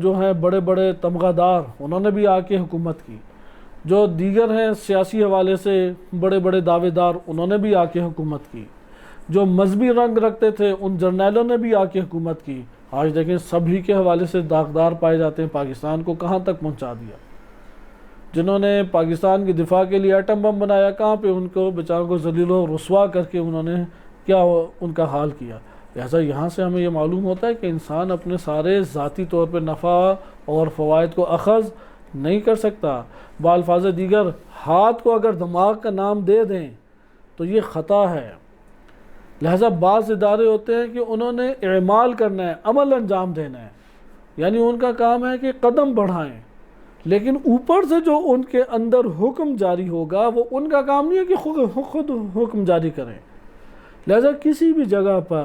Speaker 1: جو ہیں بڑے بڑے تمغہ دار، انہوں نے بھی آ کے حکومت کی، جو دیگر ہیں سیاسی حوالے سے بڑے بڑے دعوے دار، انہوں نے بھی آ کے حکومت کی، جو مذہبی رنگ رکھتے تھے ان جرنیلوں نے بھی آ کے حکومت کی۔ آج دیکھیں سبھی کے حوالے سے داغدار پائے جاتے ہیں، پاکستان کو کہاں تک پہنچا دیا۔ جنہوں نے پاکستان کی دفاع کے لیے ایٹم بم بنایا، کہاں پہ ان کو بیچاروں کو ذلیل و رسوا کر کے انہوں نے کیا ان کا حال کیا۔ لہٰذا یہاں سے ہمیں یہ معلوم ہوتا ہے کہ انسان اپنے سارے ذاتی طور پہ نفع اور فوائد کو اخذ نہیں کر سکتا۔ بالفاظ دیگر ہاتھ کو اگر دماغ کا نام دے دیں تو یہ خطا ہے۔ لہٰذا بعض ادارے ہوتے ہیں کہ انہوں نے اعمال کرنا ہے، عمل انجام دینا ہے، یعنی ان کا کام ہے کہ قدم بڑھائیں، لیکن اوپر سے جو ان کے اندر حکم جاری ہوگا وہ ان کا کام نہیں ہے کہ خود حکم جاری کریں۔ لہٰذا کسی بھی جگہ پر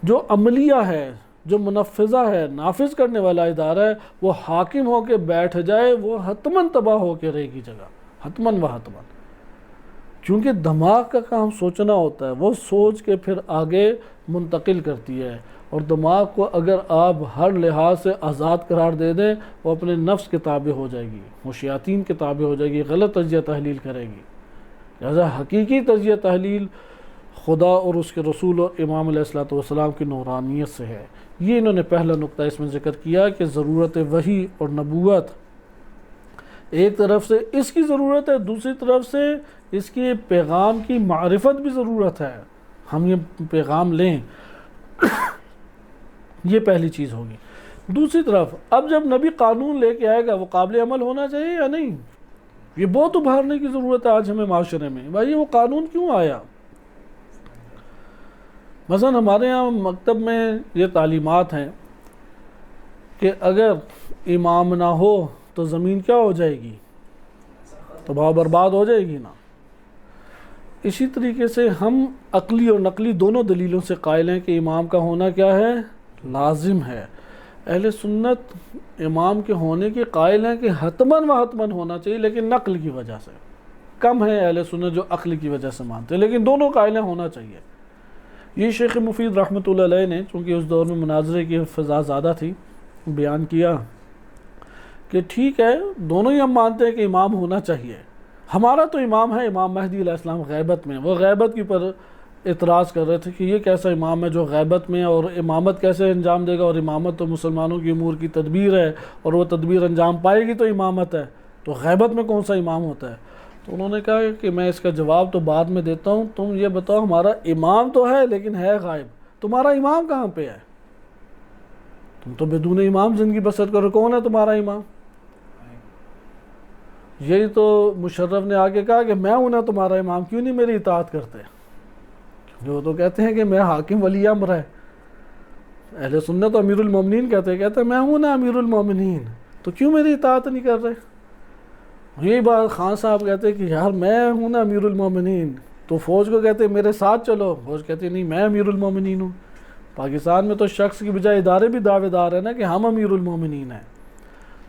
Speaker 1: جو عملیہ ہے، جو منفذہ ہے، نافذ کرنے والا ادارہ ہے، وہ حاکم ہو کے بیٹھ جائے، وہ حتماً تباہ ہو کے رہے گی جگہ، حتماً و حتماً، کیونکہ دماغ کا کام سوچنا ہوتا ہے، وہ سوچ کے پھر آگے منتقل کرتی ہے، اور دماغ کو اگر آپ ہر لحاظ سے آزاد قرار دے دیں، وہ اپنے نفس کے تابع ہو جائے گی، وہ شیاطین کے تابع ہو جائے گی، غلط تجزیہ تحلیل کرے گی۔ لہذا حقیقی تجزیہ تحلیل خدا اور اس کے رسول اور امام علیہ السلام کی نورانیت سے ہے۔ یہ انہوں نے پہلا نقطہ اس میں ذکر کیا کہ ضرورت وحی اور نبوت، ایک طرف سے اس کی ضرورت ہے، دوسری طرف سے اس کے پیغام کی معرفت بھی ضرورت ہے، ہم یہ پیغام لیں، یہ پہلی چیز ہوگی۔ دوسری طرف اب جب نبی قانون لے کے آئے گا، وہ قابل عمل ہونا چاہیے یا نہیں؟ یہ بہت ابھارنے کی ضرورت ہے آج ہمیں معاشرے میں۔ بھائی وہ قانون کیوں آیا؟ مثلا ہمارے ہاں مکتب میں یہ تعلیمات ہیں کہ اگر امام نہ ہو تو زمین کیا ہو جائے گی؟ تباہ برباد ہو جائے گی نا۔ اسی طریقے سے ہم عقلی اور نقلی دونوں دلیلوں سے قائل ہیں کہ امام کا ہونا کیا ہے؟ لازم ہے۔ اہل سنت امام کے ہونے کے قائل ہیں کہ حتماً و حتماً ہونا چاہیے، لیکن نقل کی وجہ سے کم ہے اہل سنت جو عقل کی وجہ سے مانتے ہیں، لیکن دونوں قائل ہیں ہونا چاہیے۔ یہ شیخ مفید رحمۃ اللہ علیہ نے، چونکہ اس دور میں مناظرے کی فضا زیادہ تھی، بیان کیا کہ ٹھیک ہے دونوں ہی ہم مانتے ہیں کہ امام ہونا چاہیے۔ ہمارا تو امام ہے امام مہدی علیہ السلام غیبت میں، وہ غیبت کی پر اعتراض کر رہے تھے کہ یہ کیسا امام ہے جو غیبت میں، اور امامت کیسے انجام دے گا، اور امامت تو مسلمانوں کی امور کی تدبیر ہے، اور وہ تدبیر انجام پائے گی تو امامت ہے، تو غیبت میں کون سا امام ہوتا ہے؟ تو انہوں نے کہا کہ میں اس کا جواب تو بعد میں دیتا ہوں، تم یہ بتاؤ ہمارا امام تو ہے لیکن ہے غائب، تمہارا امام کہاں پہ ہے؟ تم تو بدون امام زندگی بسر کرو، کون ہے تمہارا امام؟ یہی تو مشرف نے آگے کہا کہ میں ہوں نا تمہارا امام، کیوں نہیں میری اطاعت کرتے؟ جو تو کہتے ہیں کہ میں حاکم ولی امر ہے، اہل سنت تو امیر المومنین کہتے ہیں میں ہوں نا امیر المومنین، تو کیوں میری اطاعت نہیں کر رہے؟ یہی بات خان صاحب کہتے ہیں کہ یار میں ہوں نا امیر المومنین، تو فوج کو کہتے ہیں میرے ساتھ چلو، فوج کہتے ہیں نہیں میں امیر المومنین ہوں۔ پاکستان میں تو شخص کی بجائے ادارے بھی دعوے دار ہیں نا کہ ہم امیر المومنین ہیں،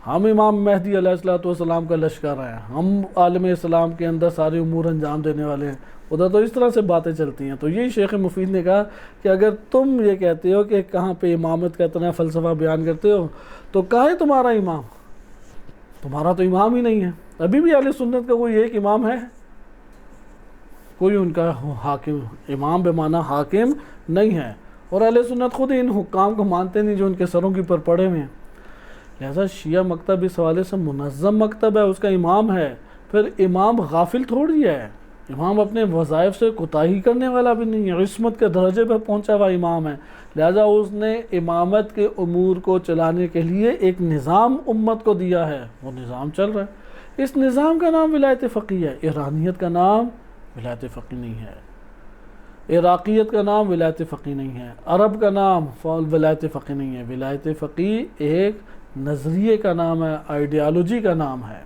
Speaker 1: ہم امام مہدی علیہ السلام کا لشکر ہیں، ہم عالم اسلام کے اندر سارے امور انجام دینے والے ہیں۔ ادھر تو اس طرح سے باتیں چلتی ہیں۔ تو یہی شیخ مفید نے کہا کہ اگر تم یہ کہتے ہو کہ کہاں پہ امامت کا اتنا فلسفہ بیان کرتے ہو، تو کہاں ہے تمہارا امام؟ تمہارا تو امام ہی نہیں ہے۔ ابھی بھی اہل سنت کا کوئی ایک امام ہے؟ کوئی ان کا حاکم، امام بے معنی حاکم نہیں ہے، اور اہل سنت خود ان حکام کو مانتے نہیں جو ان کے سروں کے پر پڑے ہوئے ہیں۔ لہذا شیعہ مکتب اس حوالے سے منظم مکتب ہے، اس کا امام ہے، پھر امام غافل تھوڑی ہے، امام اپنے وظائف سے کوتاہی کرنے والا بھی نہیں ہے، عصمت کے درجے پہ پہنچا ہوا امام ہے۔ لہذا اس نے امامت کے امور کو چلانے کے لیے ایک نظام امت کو دیا ہے، وہ نظام چل رہا ہے۔ اس نظام کا نام ولایت فقیہ ہے۔ ایرانیت کا نام ولایت فقیہ نہیں ہے، عراقیت کا نام ولایت فقیہ نہیں ہے، عرب کا نام ولایت فقیہ نہیں ہے۔ ولایت فقیہ ایک نظریے کا نام ہے، آئیڈیالوجی کا نام ہے۔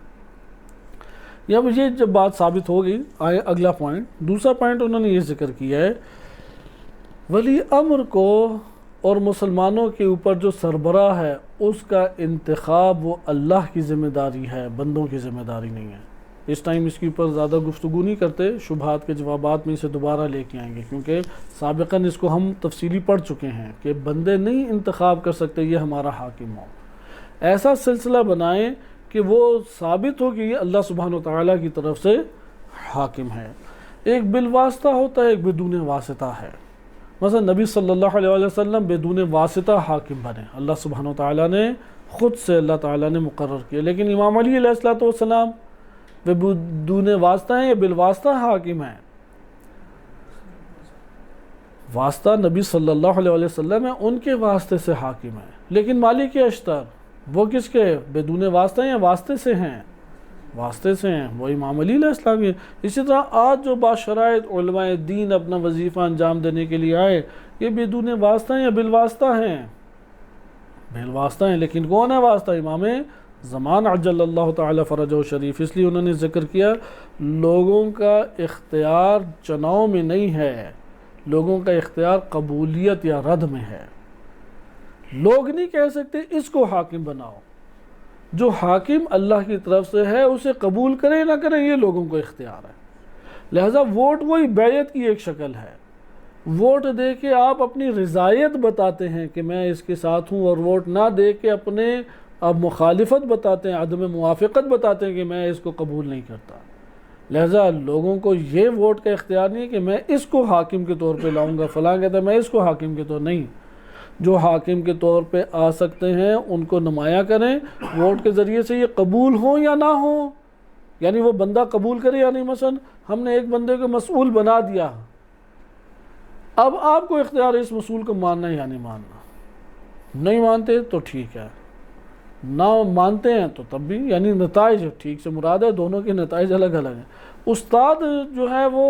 Speaker 1: اب یہ جب بات ثابت ہوگی، آئے اگلا پوائنٹ، دوسرا پوائنٹ انہوں نے یہ ذکر کیا ہے، ولی امر کو اور مسلمانوں کے اوپر جو سربراہ ہے اس کا انتخاب وہ اللہ کی ذمہ داری ہے، بندوں کی ذمہ داری نہیں ہے۔ اس ٹائم اس کے اوپر زیادہ گفتگو نہیں کرتے، شبہات کے جوابات میں اسے دوبارہ لے کے آئیں گے، کیونکہ سابقاً اس کو ہم تفصیلی پڑھ چکے ہیں کہ بندے نہیں انتخاب کر سکتے یہ ہمارا حاکم ہو۔ ایسا سلسلہ بنائیں کہ وہ ثابت ہو کہ یہ اللہ سبحانہ وتعالیٰ کی طرف سے حاکم ہے۔ ایک بالواسطہ ہوتا ہے، ایک بدون واسطہ ہے۔ مثلا نبی صلی اللہ علیہ وسلم بدون واسطہ حاکم بنے، اللہ سبحانہ وتعالیٰ نے خود سے اللہ تعالیٰ نے مقرر کیا، لیکن امام علی علیہ السلام وہ بدون واسطہ ہیں یا بالواسطہ حاکم ہیں؟ واسطہ نبی صلی اللہ علیہ وسلم ہے، ان کے واسطے سے حاکم ہے، لیکن مالک اشتر وہ کس کے بدون واسطہ ہیں یا واسطے سے ہیں؟ واسطے سے ہیں، وہ امام علی علیہ السلام ہے۔ اسی طرح آج جو باشرائط علماء دین اپنا وظیفہ انجام دینے کے لیے آئے، یہ بدون واسطہ ہیں یا بالواسطہ ہیں؟ بالواسطہ ہیں، لیکن کون ہے واسطہ؟ امام زمان عجل اللہ تعالی فرجہ شریف۔ اس لیے انہوں نے ذکر کیا لوگوں کا اختیار چناؤ میں نہیں ہے، لوگوں کا اختیار قبولیت یا رد میں ہے۔ لوگ نہیں کہہ سکتے اس کو حاکم بناؤ، جو حاکم اللہ کی طرف سے ہے اسے قبول کریں نہ کریں یہ لوگوں کو اختیار ہے۔ لہذا ووٹ وہی بیعت کی ایک شکل ہے، ووٹ دے کے آپ اپنی رضایت بتاتے ہیں کہ میں اس کے ساتھ ہوں، اور ووٹ نہ دے کے اپنے آپ مخالفت بتاتے ہیں، عدم موافقت بتاتے ہیں کہ میں اس کو قبول نہیں کرتا۔ لہذا لوگوں کو یہ ووٹ کا اختیار نہیں ہے کہ میں اس کو حاکم کے طور پہ لاؤں گا، فلاں کہتا ہے میں اس کو حاکم کے طور نہیں، جو حاکم کے طور پہ آ سکتے ہیں ان کو نمایاں کریں، ووٹ کے ذریعے سے یہ قبول ہوں یا نہ ہوں، یعنی وہ بندہ قبول کرے یا نہیں۔ مثلا ہم نے ایک بندے کو مسئول بنا دیا، اب آپ کو اختیار ہے اس مسئول کو ماننا یا نہیں ماننا، نہیں مانتے تو ٹھیک ہے، نہ مانتے ہیں تو تب بھی، یعنی نتائج ٹھیک سے مراد ہے، دونوں کے نتائج الگ الگ ہیں۔ استاد جو ہے وہ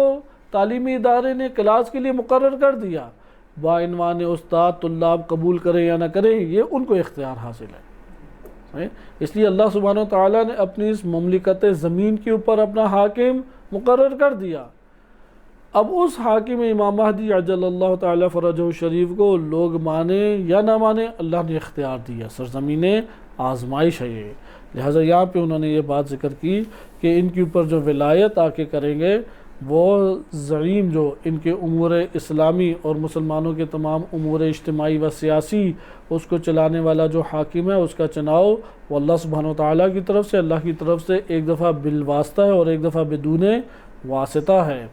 Speaker 1: تعلیمی ادارے نے کلاس کے لیے مقرر کر دیا، بعنوان استاد طلاب قبول کریں یا نہ کریں، یہ ان کو اختیار حاصل ہے۔ اس لیے اللہ سبحانہ و تعالیٰ نے اپنی اس مملکت زمین کے اوپر اپنا حاکم مقرر کر دیا۔ اب اس حاکم امام مہدی عجل اللہ تعالیٰ فرجہ شریف کو لوگ مانیں یا نہ مانیں، اللہ نے اختیار دیا، سرزمین آزمائش ہے یہ۔ لہٰذا یہاں پہ انہوں نے یہ بات ذکر کی کہ ان کے اوپر جو ولایت آ کے کریں گے وہ زعیم جو ان کے امور اسلامی اور مسلمانوں کے تمام امور اجتماعی و سیاسی اس کو چلانے والا جو حاکم ہے، اس کا چناؤ وہ اللہ سبحانہ و تعالیٰ کی طرف سے، اللہ کی طرف سے ایک دفعہ بالواسطہ ہے اور ایک دفعہ بدون واسطہ ہے۔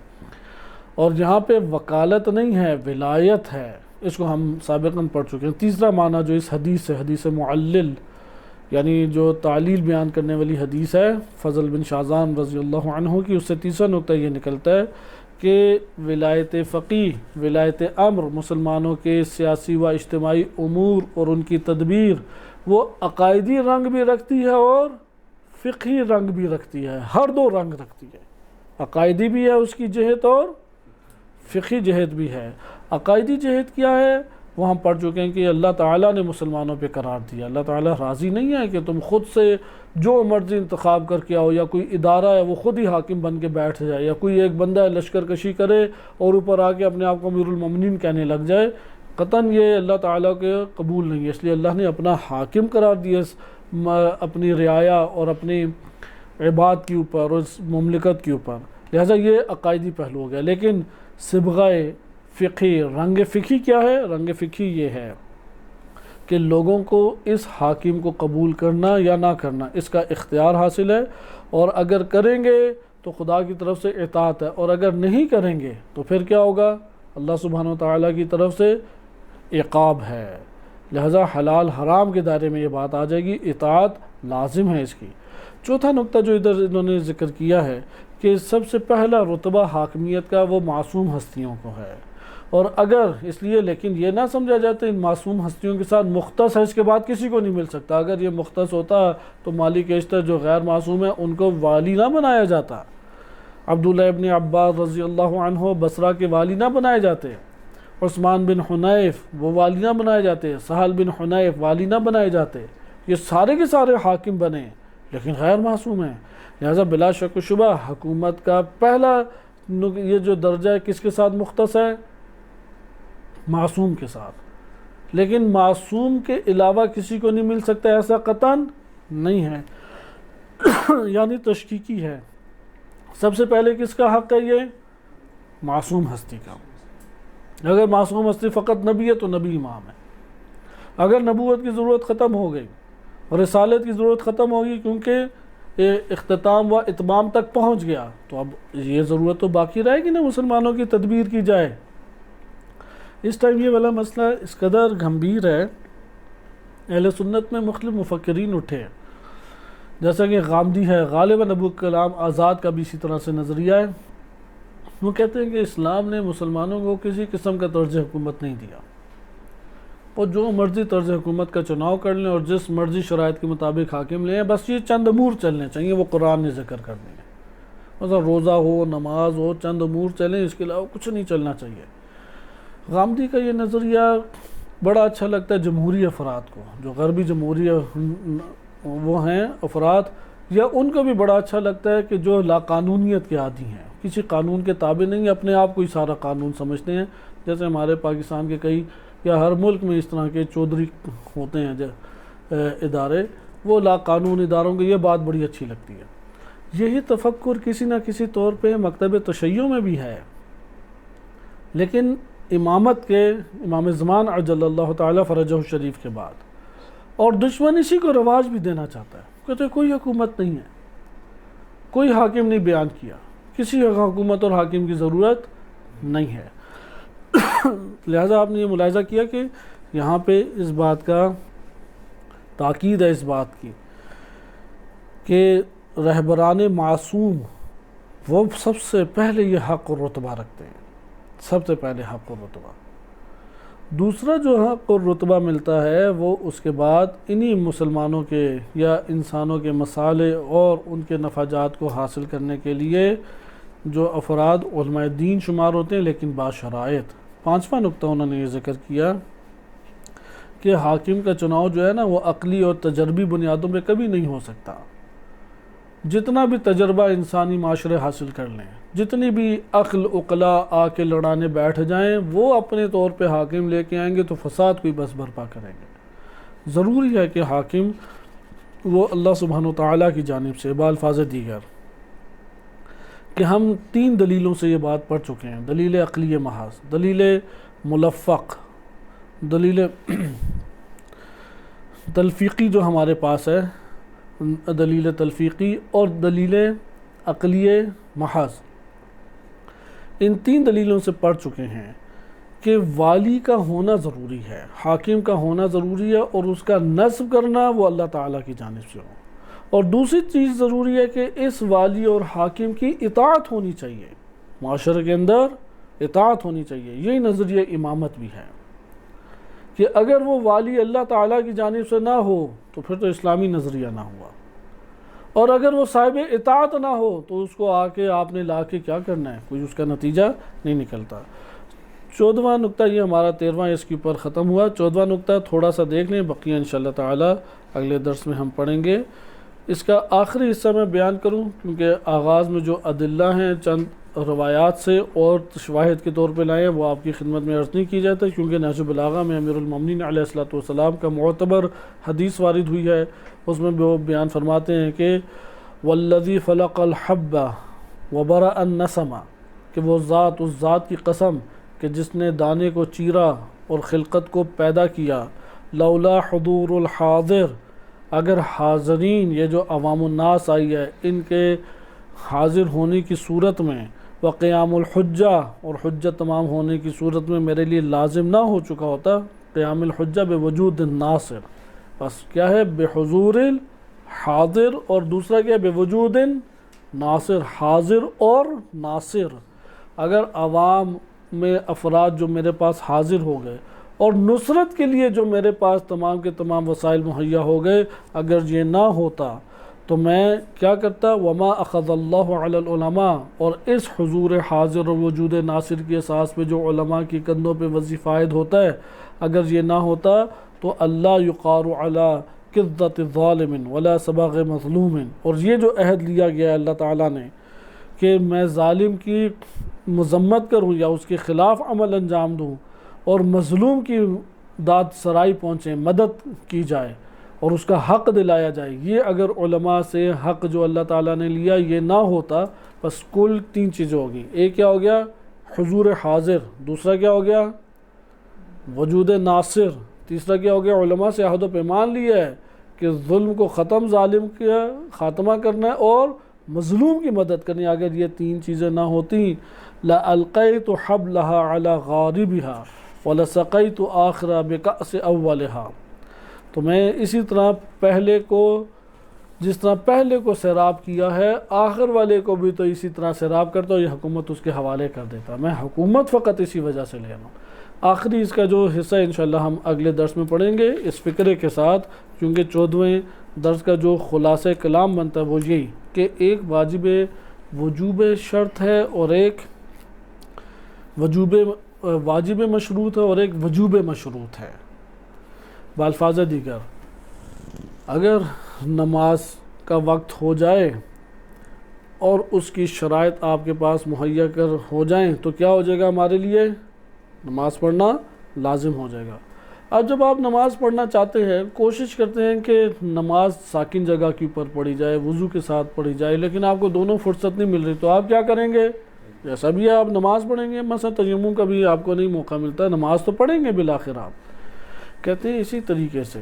Speaker 1: اور یہاں پہ وکالت نہیں ہے، ولایت ہے، اس کو ہم سابقاً پڑھ چکے ہیں۔ تیسرا معنی جو اس حدیث سے، حدیث معلل یعنی جو تعلیل بیان کرنے والی حدیث ہے فضل بن شازان رضی اللہ عنہ کی، اس سے تیسرا نقطہ یہ نکلتا ہے کہ ولایت فقیہ، ولایت امر، مسلمانوں کے سیاسی و اجتماعی امور اور ان کی تدبیر وہ عقائدی رنگ بھی رکھتی ہے اور فقہی رنگ بھی رکھتی ہے، ہر دو رنگ رکھتی ہے۔ عقائدی بھی ہے اس کی جہت اور فقہی جہت بھی ہے۔ عقائدی جہت کیا ہے وہ ہم پڑھ چکے ہیں کہ اللہ تعالیٰ نے مسلمانوں پہ قرار دیا۔ اللہ تعالیٰ راضی نہیں ہے کہ تم خود سے جو مرضی انتخاب کر کے آؤ، یا کوئی ادارہ ہے وہ خود ہی حاکم بن کے بیٹھ جائے، یا کوئی ایک بندہ ہے لشکر کشی کرے اور اوپر آ کے اپنے آپ کو امیر المومنین کہنے لگ جائے۔ قطعاً یہ اللہ تعالیٰ کے قبول نہیں ہے، اس لیے اللہ نے اپنا حاکم قرار دیا اپنی رعایا اور اپنی عباد کے اوپر اور اس مملکت کے اوپر۔ لہٰذا یہ عقائدی پہلو ہو گیا۔ لیکن صبغہ فقہی، رنگ فقہی کیا ہے؟ رنگ فقہی یہ ہے کہ لوگوں کو اس حاکم کو قبول کرنا یا نہ کرنا اس کا اختیار حاصل ہے، اور اگر کریں گے تو خدا کی طرف سے اطاعت ہے، اور اگر نہیں کریں گے تو پھر کیا ہوگا؟ اللہ سبحانہ و تعالیٰ کی طرف سے عقاب ہے۔ لہذا حلال حرام کے دائرے میں یہ بات آ جائے گی، اطاعت لازم ہے اس کی۔ چوتھا نقطہ جو ادھر انہوں نے ذکر کیا ہے کہ سب سے پہلا رتبہ حاکمیت کا وہ معصوم ہستیوں کو ہے، اور اگر اس لیے لیکن یہ نہ سمجھا جاتا ان معصوم ہستیوں کے ساتھ مختص ہے، اس کے بعد کسی کو نہیں مل سکتا۔ اگر یہ مختص ہوتا تو مالک اشتر جو غیر معصوم ہے ان کو والی نہ بنایا جاتا، عبداللہ ابن عباس رضی اللہ عنہ بصرہ کے والی نہ بنائے جاتے، عثمان بن حنیف وہ والی نہ بنائے جاتے، سہل بن حنیف والی نہ بنائے جاتے، یہ سارے کے سارے حاکم بنے لیکن غیر معصوم ہیں۔ لہذا بلا شک و شبہ حکومت کا پہلا یہ جو درجہ ہے کس کے ساتھ مختص ہے؟ معصوم کے ساتھ۔ لیکن معصوم کے علاوہ کسی کو نہیں مل سکتا، ایسا قطعاً نہیں ہے، یعنی تشکیکی ہے۔ سب سے پہلے کس کا حق ہے؟ یہ معصوم ہستی کا۔ اگر معصوم ہستی فقط نبی ہے تو نبی امام ہے۔ اگر نبوت کی ضرورت ختم ہو گئی اور رسالت کی ضرورت ختم ہوگی کیونکہ اختتام و اتمام تک پہنچ گیا، تو اب یہ ضرورت تو باقی رہے گی نا مسلمانوں کی تدبیر کی جائے۔ اس ٹائم یہ والا مسئلہ اس قدر گھمبیر ہے، اہل سنت میں مختلف مفکرین اٹھے ہیں، جیسا کہ غامدی ہے، غالباً ابو کلام آزاد کا بھی اسی طرح سے نظریہ ہے۔ وہ کہتے ہیں کہ اسلام نے مسلمانوں کو کسی قسم کا طرز حکومت نہیں دیا، وہ جو مرضی طرز حکومت کا چناؤ کر لیں اور جس مرضی شرائط کے مطابق حاکم لیں، بس یہ چند امور چلنے چاہیے، وہ قرآن نے ذکر کرنے ہیں، مثلا روزہ ہو، نماز ہو، چند امور چلیں، اس کے علاوہ کچھ نہیں چلنا چاہیے۔ غامدی کا یہ نظریہ بڑا اچھا لگتا ہے جمہوری افراد کو، جو غربی جمہوری وہ ہیں افراد، یا ان کو بھی بڑا اچھا لگتا ہے کہ جو لا قانونیت کے عادی ہیں، کسی قانون کے تابع نہیں، اپنے آپ کو ہی سارا قانون سمجھتے ہیں، جیسے ہمارے پاکستان کے کئی یا ہر ملک میں اس طرح کے چودھری ہوتے ہیں ادارے، وہ لا قانون اداروں کو یہ بات بڑی اچھی لگتی ہے۔ یہی تفکر کسی نہ کسی طور پہ مکتب تشیع میں بھی ہے، لیکن امامت کے امام زمان عجل اللہ تعالیٰ فرجہ شریف کے بعد، اور دشمن اسی کو رواج بھی دینا چاہتا ہے، کہتے ہیں کوئی حکومت نہیں ہے، کوئی حاکم نہیں بیان کیا، کسی حکومت اور حاکم کی ضرورت نہیں ہے۔ لہذا آپ نے یہ ملاحظہ کیا کہ یہاں پہ اس بات کا تاکید ہے، اس بات کی کہ رہبران معصوم وہ سب سے پہلے یہ حق اور رتبہ رکھتے ہیں، سب سے پہلے حق اور رتبہ۔ دوسرا جو حق اور رتبہ ملتا ہے وہ اس کے بعد انہی مسلمانوں کے یا انسانوں کے مسالے اور ان کے نفاجات کو حاصل کرنے کے لیے جو افراد علماء دین شمار ہوتے ہیں لیکن باشرائط 5واں نقطہ انہوں نے یہ ذکر کیا کہ حاکم کا چناؤ جو ہے نا وہ عقلی اور تجربی بنیادوں پہ کبھی نہیں ہو سکتا۔ جتنا بھی تجربہ انسانی معاشرے حاصل کر لیں، جتنی بھی عقل عقلا آ کے لڑانے بیٹھ جائیں، وہ اپنے طور پہ حاکم لے کے آئیں گے تو فساد کوئی بس برپا کریں گے۔ ضروری ہے کہ حاکم وہ اللہ سبحانہ و تعالیٰ کی جانب سے بالفاظ دیگر، کہ ہم 3 دلیلوں سے یہ بات پڑھ چکے ہیں، دلیل عقلی محض، دلیل ملفق، دلیل تلفیقی جو ہمارے پاس ہے، دلیل تلفیقی اور دلیل عقلی محض، ان 3 دلیلوں سے پڑھ چکے ہیں کہ والی کا ہونا ضروری ہے، حاکم کا ہونا ضروری ہے، اور اس کا نصب کرنا وہ اللہ تعالیٰ کی جانب سے ہو۔ اور دوسری چیز ضروری ہے کہ اس والی اور حاکم کی اطاعت ہونی چاہیے، معاشرے کے اندر اطاعت ہونی چاہیے۔ یہی نظریہ امامت بھی ہے کہ اگر وہ والی اللہ تعالیٰ کی جانب سے نہ ہو تو پھر تو اسلامی نظریہ نہ ہوا، اور اگر وہ صاحب اطاعت نہ ہو تو اس کو آ کے آپ نے لا کے کیا کرنا ہے، کوئی اس کا نتیجہ نہیں نکلتا۔ 14واں نقطہ یہ ہمارا 13واں اس کے اوپر ختم ہوا۔ 14واں نقطہ تھوڑا سا دیکھ لیں، بقیہ انشاءاللہ تعالی اگلے درس میں ہم پڑھیں گے۔ اس کا آخری حصہ میں بیان کروں کیونکہ آغاز میں جو ادلہ ہیں چند روایات سے اور شواہد کے طور پہ لائے ہیں، وہ آپ کی خدمت میں عرض نہیں کی جاتا، کیونکہ نہج البلاغہ میں امیر المومنین علیہ الصلوۃ والسلام کا معتبر حدیث وارد ہوئی ہے، اس میں وہ بیان فرماتے ہیں کہ والذی فلق الحب وبرأ النسم، کہ وہ ذات، اس ذات کی قسم کہ جس نے دانے کو چیرا اور خلقت کو پیدا کیا، لولا حضور الحاضر، اگر حاضرین یہ جو عوام الناس آئی ہے ان کے حاضر ہونے کی صورت میں، وقیام الحجہ، اور حجت تمام ہونے کی صورت میں میرے لیے لازم نہ ہو چکا ہوتا، قیام الحجہ بے وجود ناصر، بس کیا ہے بحضور الحاضر، اور دوسرا کیا ہے بے وجود ناصر، حاضر اور ناصر۔ اگر عوام میں افراد جو میرے پاس حاضر ہو گئے اور نصرت کے لیے جو میرے پاس تمام کے تمام وسائل مہیا ہو گئے، اگر یہ نہ ہوتا تو میں کیا کرتا، وما اخذ اللہ علی العلماء، اور اس حضور حاضر اور وجود ناصر کی اساس پہ جو علماء کی کندھوں پہ وظیفہ عائد ہوتا ہے، اگر یہ نہ ہوتا تو اللہ یقار علی قذۃ ظالم ولا صبغ مظلوم، اور یہ جو عہد لیا گیا ہے اللہ تعالیٰ نے کہ میں ظالم کی مذمت کروں یا اس کے خلاف عمل انجام دوں، اور مظلوم کی داد سرائی پہنچے، مدد کی جائے اور اس کا حق دلایا جائے، یہ اگر علماء سے حق جو اللہ تعالیٰ نے لیا یہ نہ ہوتا، بس کل 3 چیزیں ہوگی۔ ایک کیا ہو گیا، حضور حاضر، دوسرا کیا ہو گیا، وجود ناصر، تیسرا کیا ہو گیا، علماء سے عہد و پیمان لیا ہے کہ ظلم کو ختم، ظالم کا خاتمہ کرنا ہے اور مظلوم کی مدد کرنی۔ اگر یہ 3 چیزیں نہ ہوتی، لَأَلْقَيْتُ حَبْلَهَا عَلَى غَارِبِهَا وَلَسَقَيْتُ آخْرَ بِكَأْسِ أَوَّلِهَا، تو میں اسی طرح جس طرح پہلے کو سیراب کیا ہے، آخر والے کو بھی تو اسی طرح سیراب کرتا ہوں، یہ حکومت اس کے حوالے کر دیتا، میں حکومت فقط اسی وجہ سے لے رہا ہوں۔ آخری اس کا جو حصہ انشاءاللہ ہم اگلے درس میں پڑھیں گے اس فکرے کے ساتھ، کیونکہ 14ویں درس کا جو خلاصہ کلام بنتا ہے وہ یہی کہ ایک وجوب شرط ہے اور ایک واجب مشروط ہے اور ایک وجوب مشروط ہے۔ بالفاظ دیگر، اگر نماز کا وقت ہو جائے اور اس کی شرائط آپ کے پاس مہیا کر ہو جائیں تو کیا ہو جائے گا، ہمارے لیے نماز پڑھنا لازم ہو جائے گا۔ اب جب آپ نماز پڑھنا چاہتے ہیں، کوشش کرتے ہیں کہ نماز ساکن جگہ کے اوپر پڑھی جائے، وضو کے ساتھ پڑھی جائے، لیکن آپ کو دونوں فرصت نہیں مل رہی، تو آپ کیا کریں گے، جیسا بھی ہے آپ نماز پڑھیں گے، مثلا تیمم کا بھی آپ کو نہیں موقع ملتا، نماز تو پڑھیں گے بالآخر آپ۔ کہتے ہیں اسی طریقے سے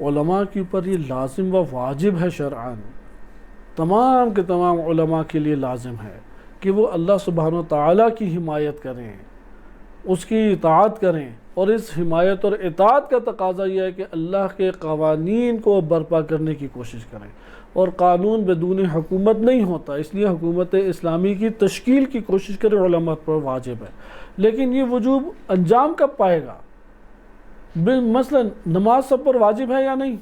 Speaker 1: علماء کے اوپر یہ لازم و واجب ہے شرعاً، تمام کے تمام علماء کے لیے لازم ہے کہ وہ اللہ سبحانہ و تعالیٰ کی حمایت کریں، اس کی اطاعت کریں، اور اس حمایت اور اطاعت کا تقاضا یہ ہے کہ اللہ کے قوانین کو برپا کرنے کی کوشش کریں، اور قانون بدون حکومت نہیں ہوتا، اس لیے حکومت اسلامی کی تشکیل کی کوشش کریں، علماء پر واجب ہے۔ لیکن یہ وجوب انجام کب پائے گا، مثلا نماز سب پر واجب ہے یا نہیں،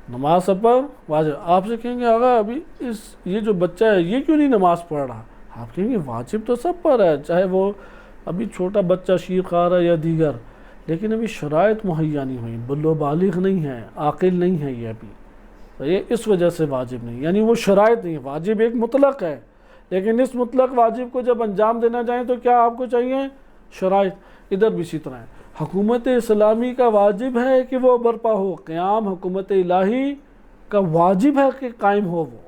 Speaker 1: نماز سب پر واجب، آپ سے کہیں گے آقا ابھی یہ جو بچہ ہے یہ کیوں نہیں نماز پڑھ رہا، آپ کہیں گے واجب تو سب پر ہے، چاہے وہ ابھی چھوٹا بچہ شیر کھا رہا ہے یا دیگر، لیکن ابھی شرائط مہیا نہیں ہوئی، بلو بالغ نہیں ہے، عاقل نہیں ہے یہ ابھی، یہ اس وجہ سے واجب نہیں، یعنی وہ شرائط نہیں ہے، واجب ایک مطلق ہے، لیکن اس مطلق واجب کو جب انجام دینا چاہیں تو کیا آپ کو چاہیے؟ شرائط۔ ادھر بھی اسی طرح ہے، حکومت اسلامی کا واجب ہے کہ وہ برپا ہو، قیام حکومت الہی کا واجب ہے کہ قائم ہو وہ،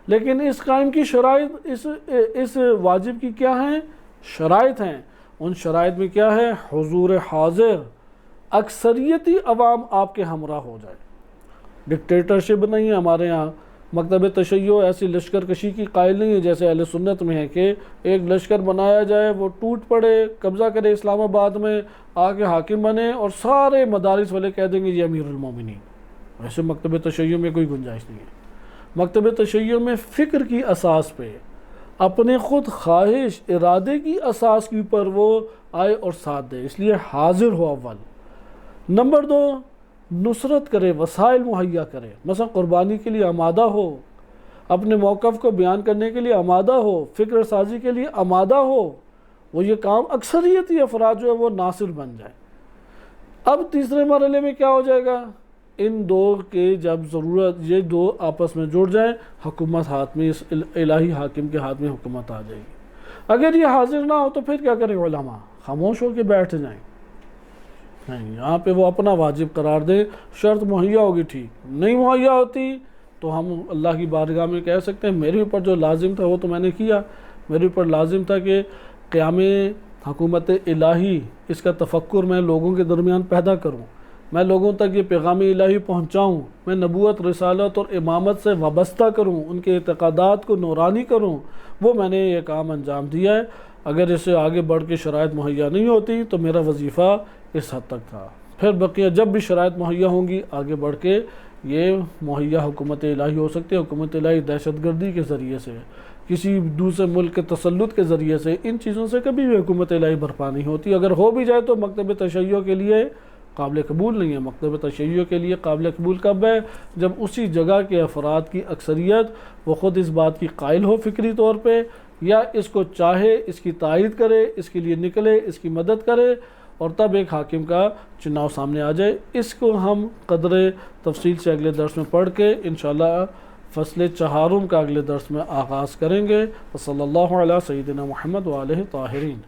Speaker 1: لیکن اس قائم کی شرائط، اس واجب کی کیا ہیں؟ شرائط ہیں۔ ان شرائط میں کیا ہے؟ حضور حاضر، اکثریتی عوام آپ کے ہمراہ ہو جائے، ڈکٹیٹرشپ نہیں ہے ہمارے ہاں، مکتب تشیع ایسی لشکر کشی کی قائل نہیں ہے جیسے اہل سنت میں ہے کہ ایک لشکر بنایا جائے، وہ ٹوٹ پڑے، قبضہ کرے اسلام آباد میں، آگے حاکم بنے اور سارے مدارس والے کہہ دیں گے یہ امیر المومنین۔ ویسے مکتب تشیع میں کوئی گنجائش نہیں ہے۔ مکتب تشیع میں فکر کی اساس پہ، اپنے خود خواہش ارادے کی اساس کے اوپر وہ آئے اور ساتھ دے، اس لیے حاضر ہو اول۔ نمبر 2، نصرت کرے، وسائل مہیا کرے، مثلا قربانی کے لیے آمادہ ہو، اپنے موقف کو بیان کرنے کے لیے آمادہ ہو، فکر سازی کے لیے آمادہ ہو، وہ یہ کام اکثریتی افراد جو ہے وہ ناصر بن جائے۔ اب تیسرے مرحلے میں کیا ہو جائے گا؟ ان دو کے جب ضرورت، یہ دو آپس میں جڑ جائیں، حکومت ہاتھ میں، اس الہی حاکم کے ہاتھ میں حکومت آ جائے گی۔ اگر یہ حاضر نہ ہو تو پھر کیا کریں علماء؟ خاموش ہو کے بیٹھ جائیں؟ نہیں، یہاں پہ وہ اپنا واجب قرار دے، شرط مہیا ہوگی ٹھیک، نہیں مہیا ہوتی تو ہم اللہ کی بارگاہ میں کہہ سکتے ہیں میرے اوپر جو لازم تھا وہ تو میں نے کیا، میرے اوپر لازم تھا کہ قیام حکومت الہی، اس کا تفکر میں لوگوں کے درمیان پیدا کروں، میں لوگوں تک یہ پیغام الہی پہنچاؤں، میں نبوت، رسالت اور امامت سے وابستہ کروں، ان کے اعتقادات کو نورانی کروں، وہ میں نے یہ کام انجام دیا ہے۔ اگر اسے آگے بڑھ کے شرائط مہیا نہیں ہوتی تو میرا وظیفہ اس حد تک تھا۔ پھر بقیہ جب بھی شرائط مہیا ہوں گی آگے بڑھ کے یہ مہیا حکومت الہی ہو سکتی ہے۔ حکومت الہی دہشت گردی کے ذریعے سے، کسی دوسرے ملک کے تسلط کے ذریعے سے، ان چیزوں سے کبھی بھی حکومت الہی برپا نہیں ہوتی۔ اگر ہو بھی جائے تو مکتب تشیع کے لیے قابل قبول نہیں ہے۔ مکتب تشیع کے لیے قابل قبول کب ہے؟ جب اسی جگہ کے افراد کی اکثریت وہ خود اس بات کی قائل ہو فکری طور پہ، یا اس کو چاہے، اس کی تائید کرے، اس کے لیے نکلے، اس کی مدد کرے، اور تب ایک حاکم کا چناؤ سامنے آ جائے۔ اس کو ہم قدر تفصیل سے اگلے درس میں پڑھ کے انشاءاللہ فصل چہارم کا اگلے درس میں آغاز کریں گے۔ صلی اللہ علیہ سیدنا محمد وآلہ طاہرین۔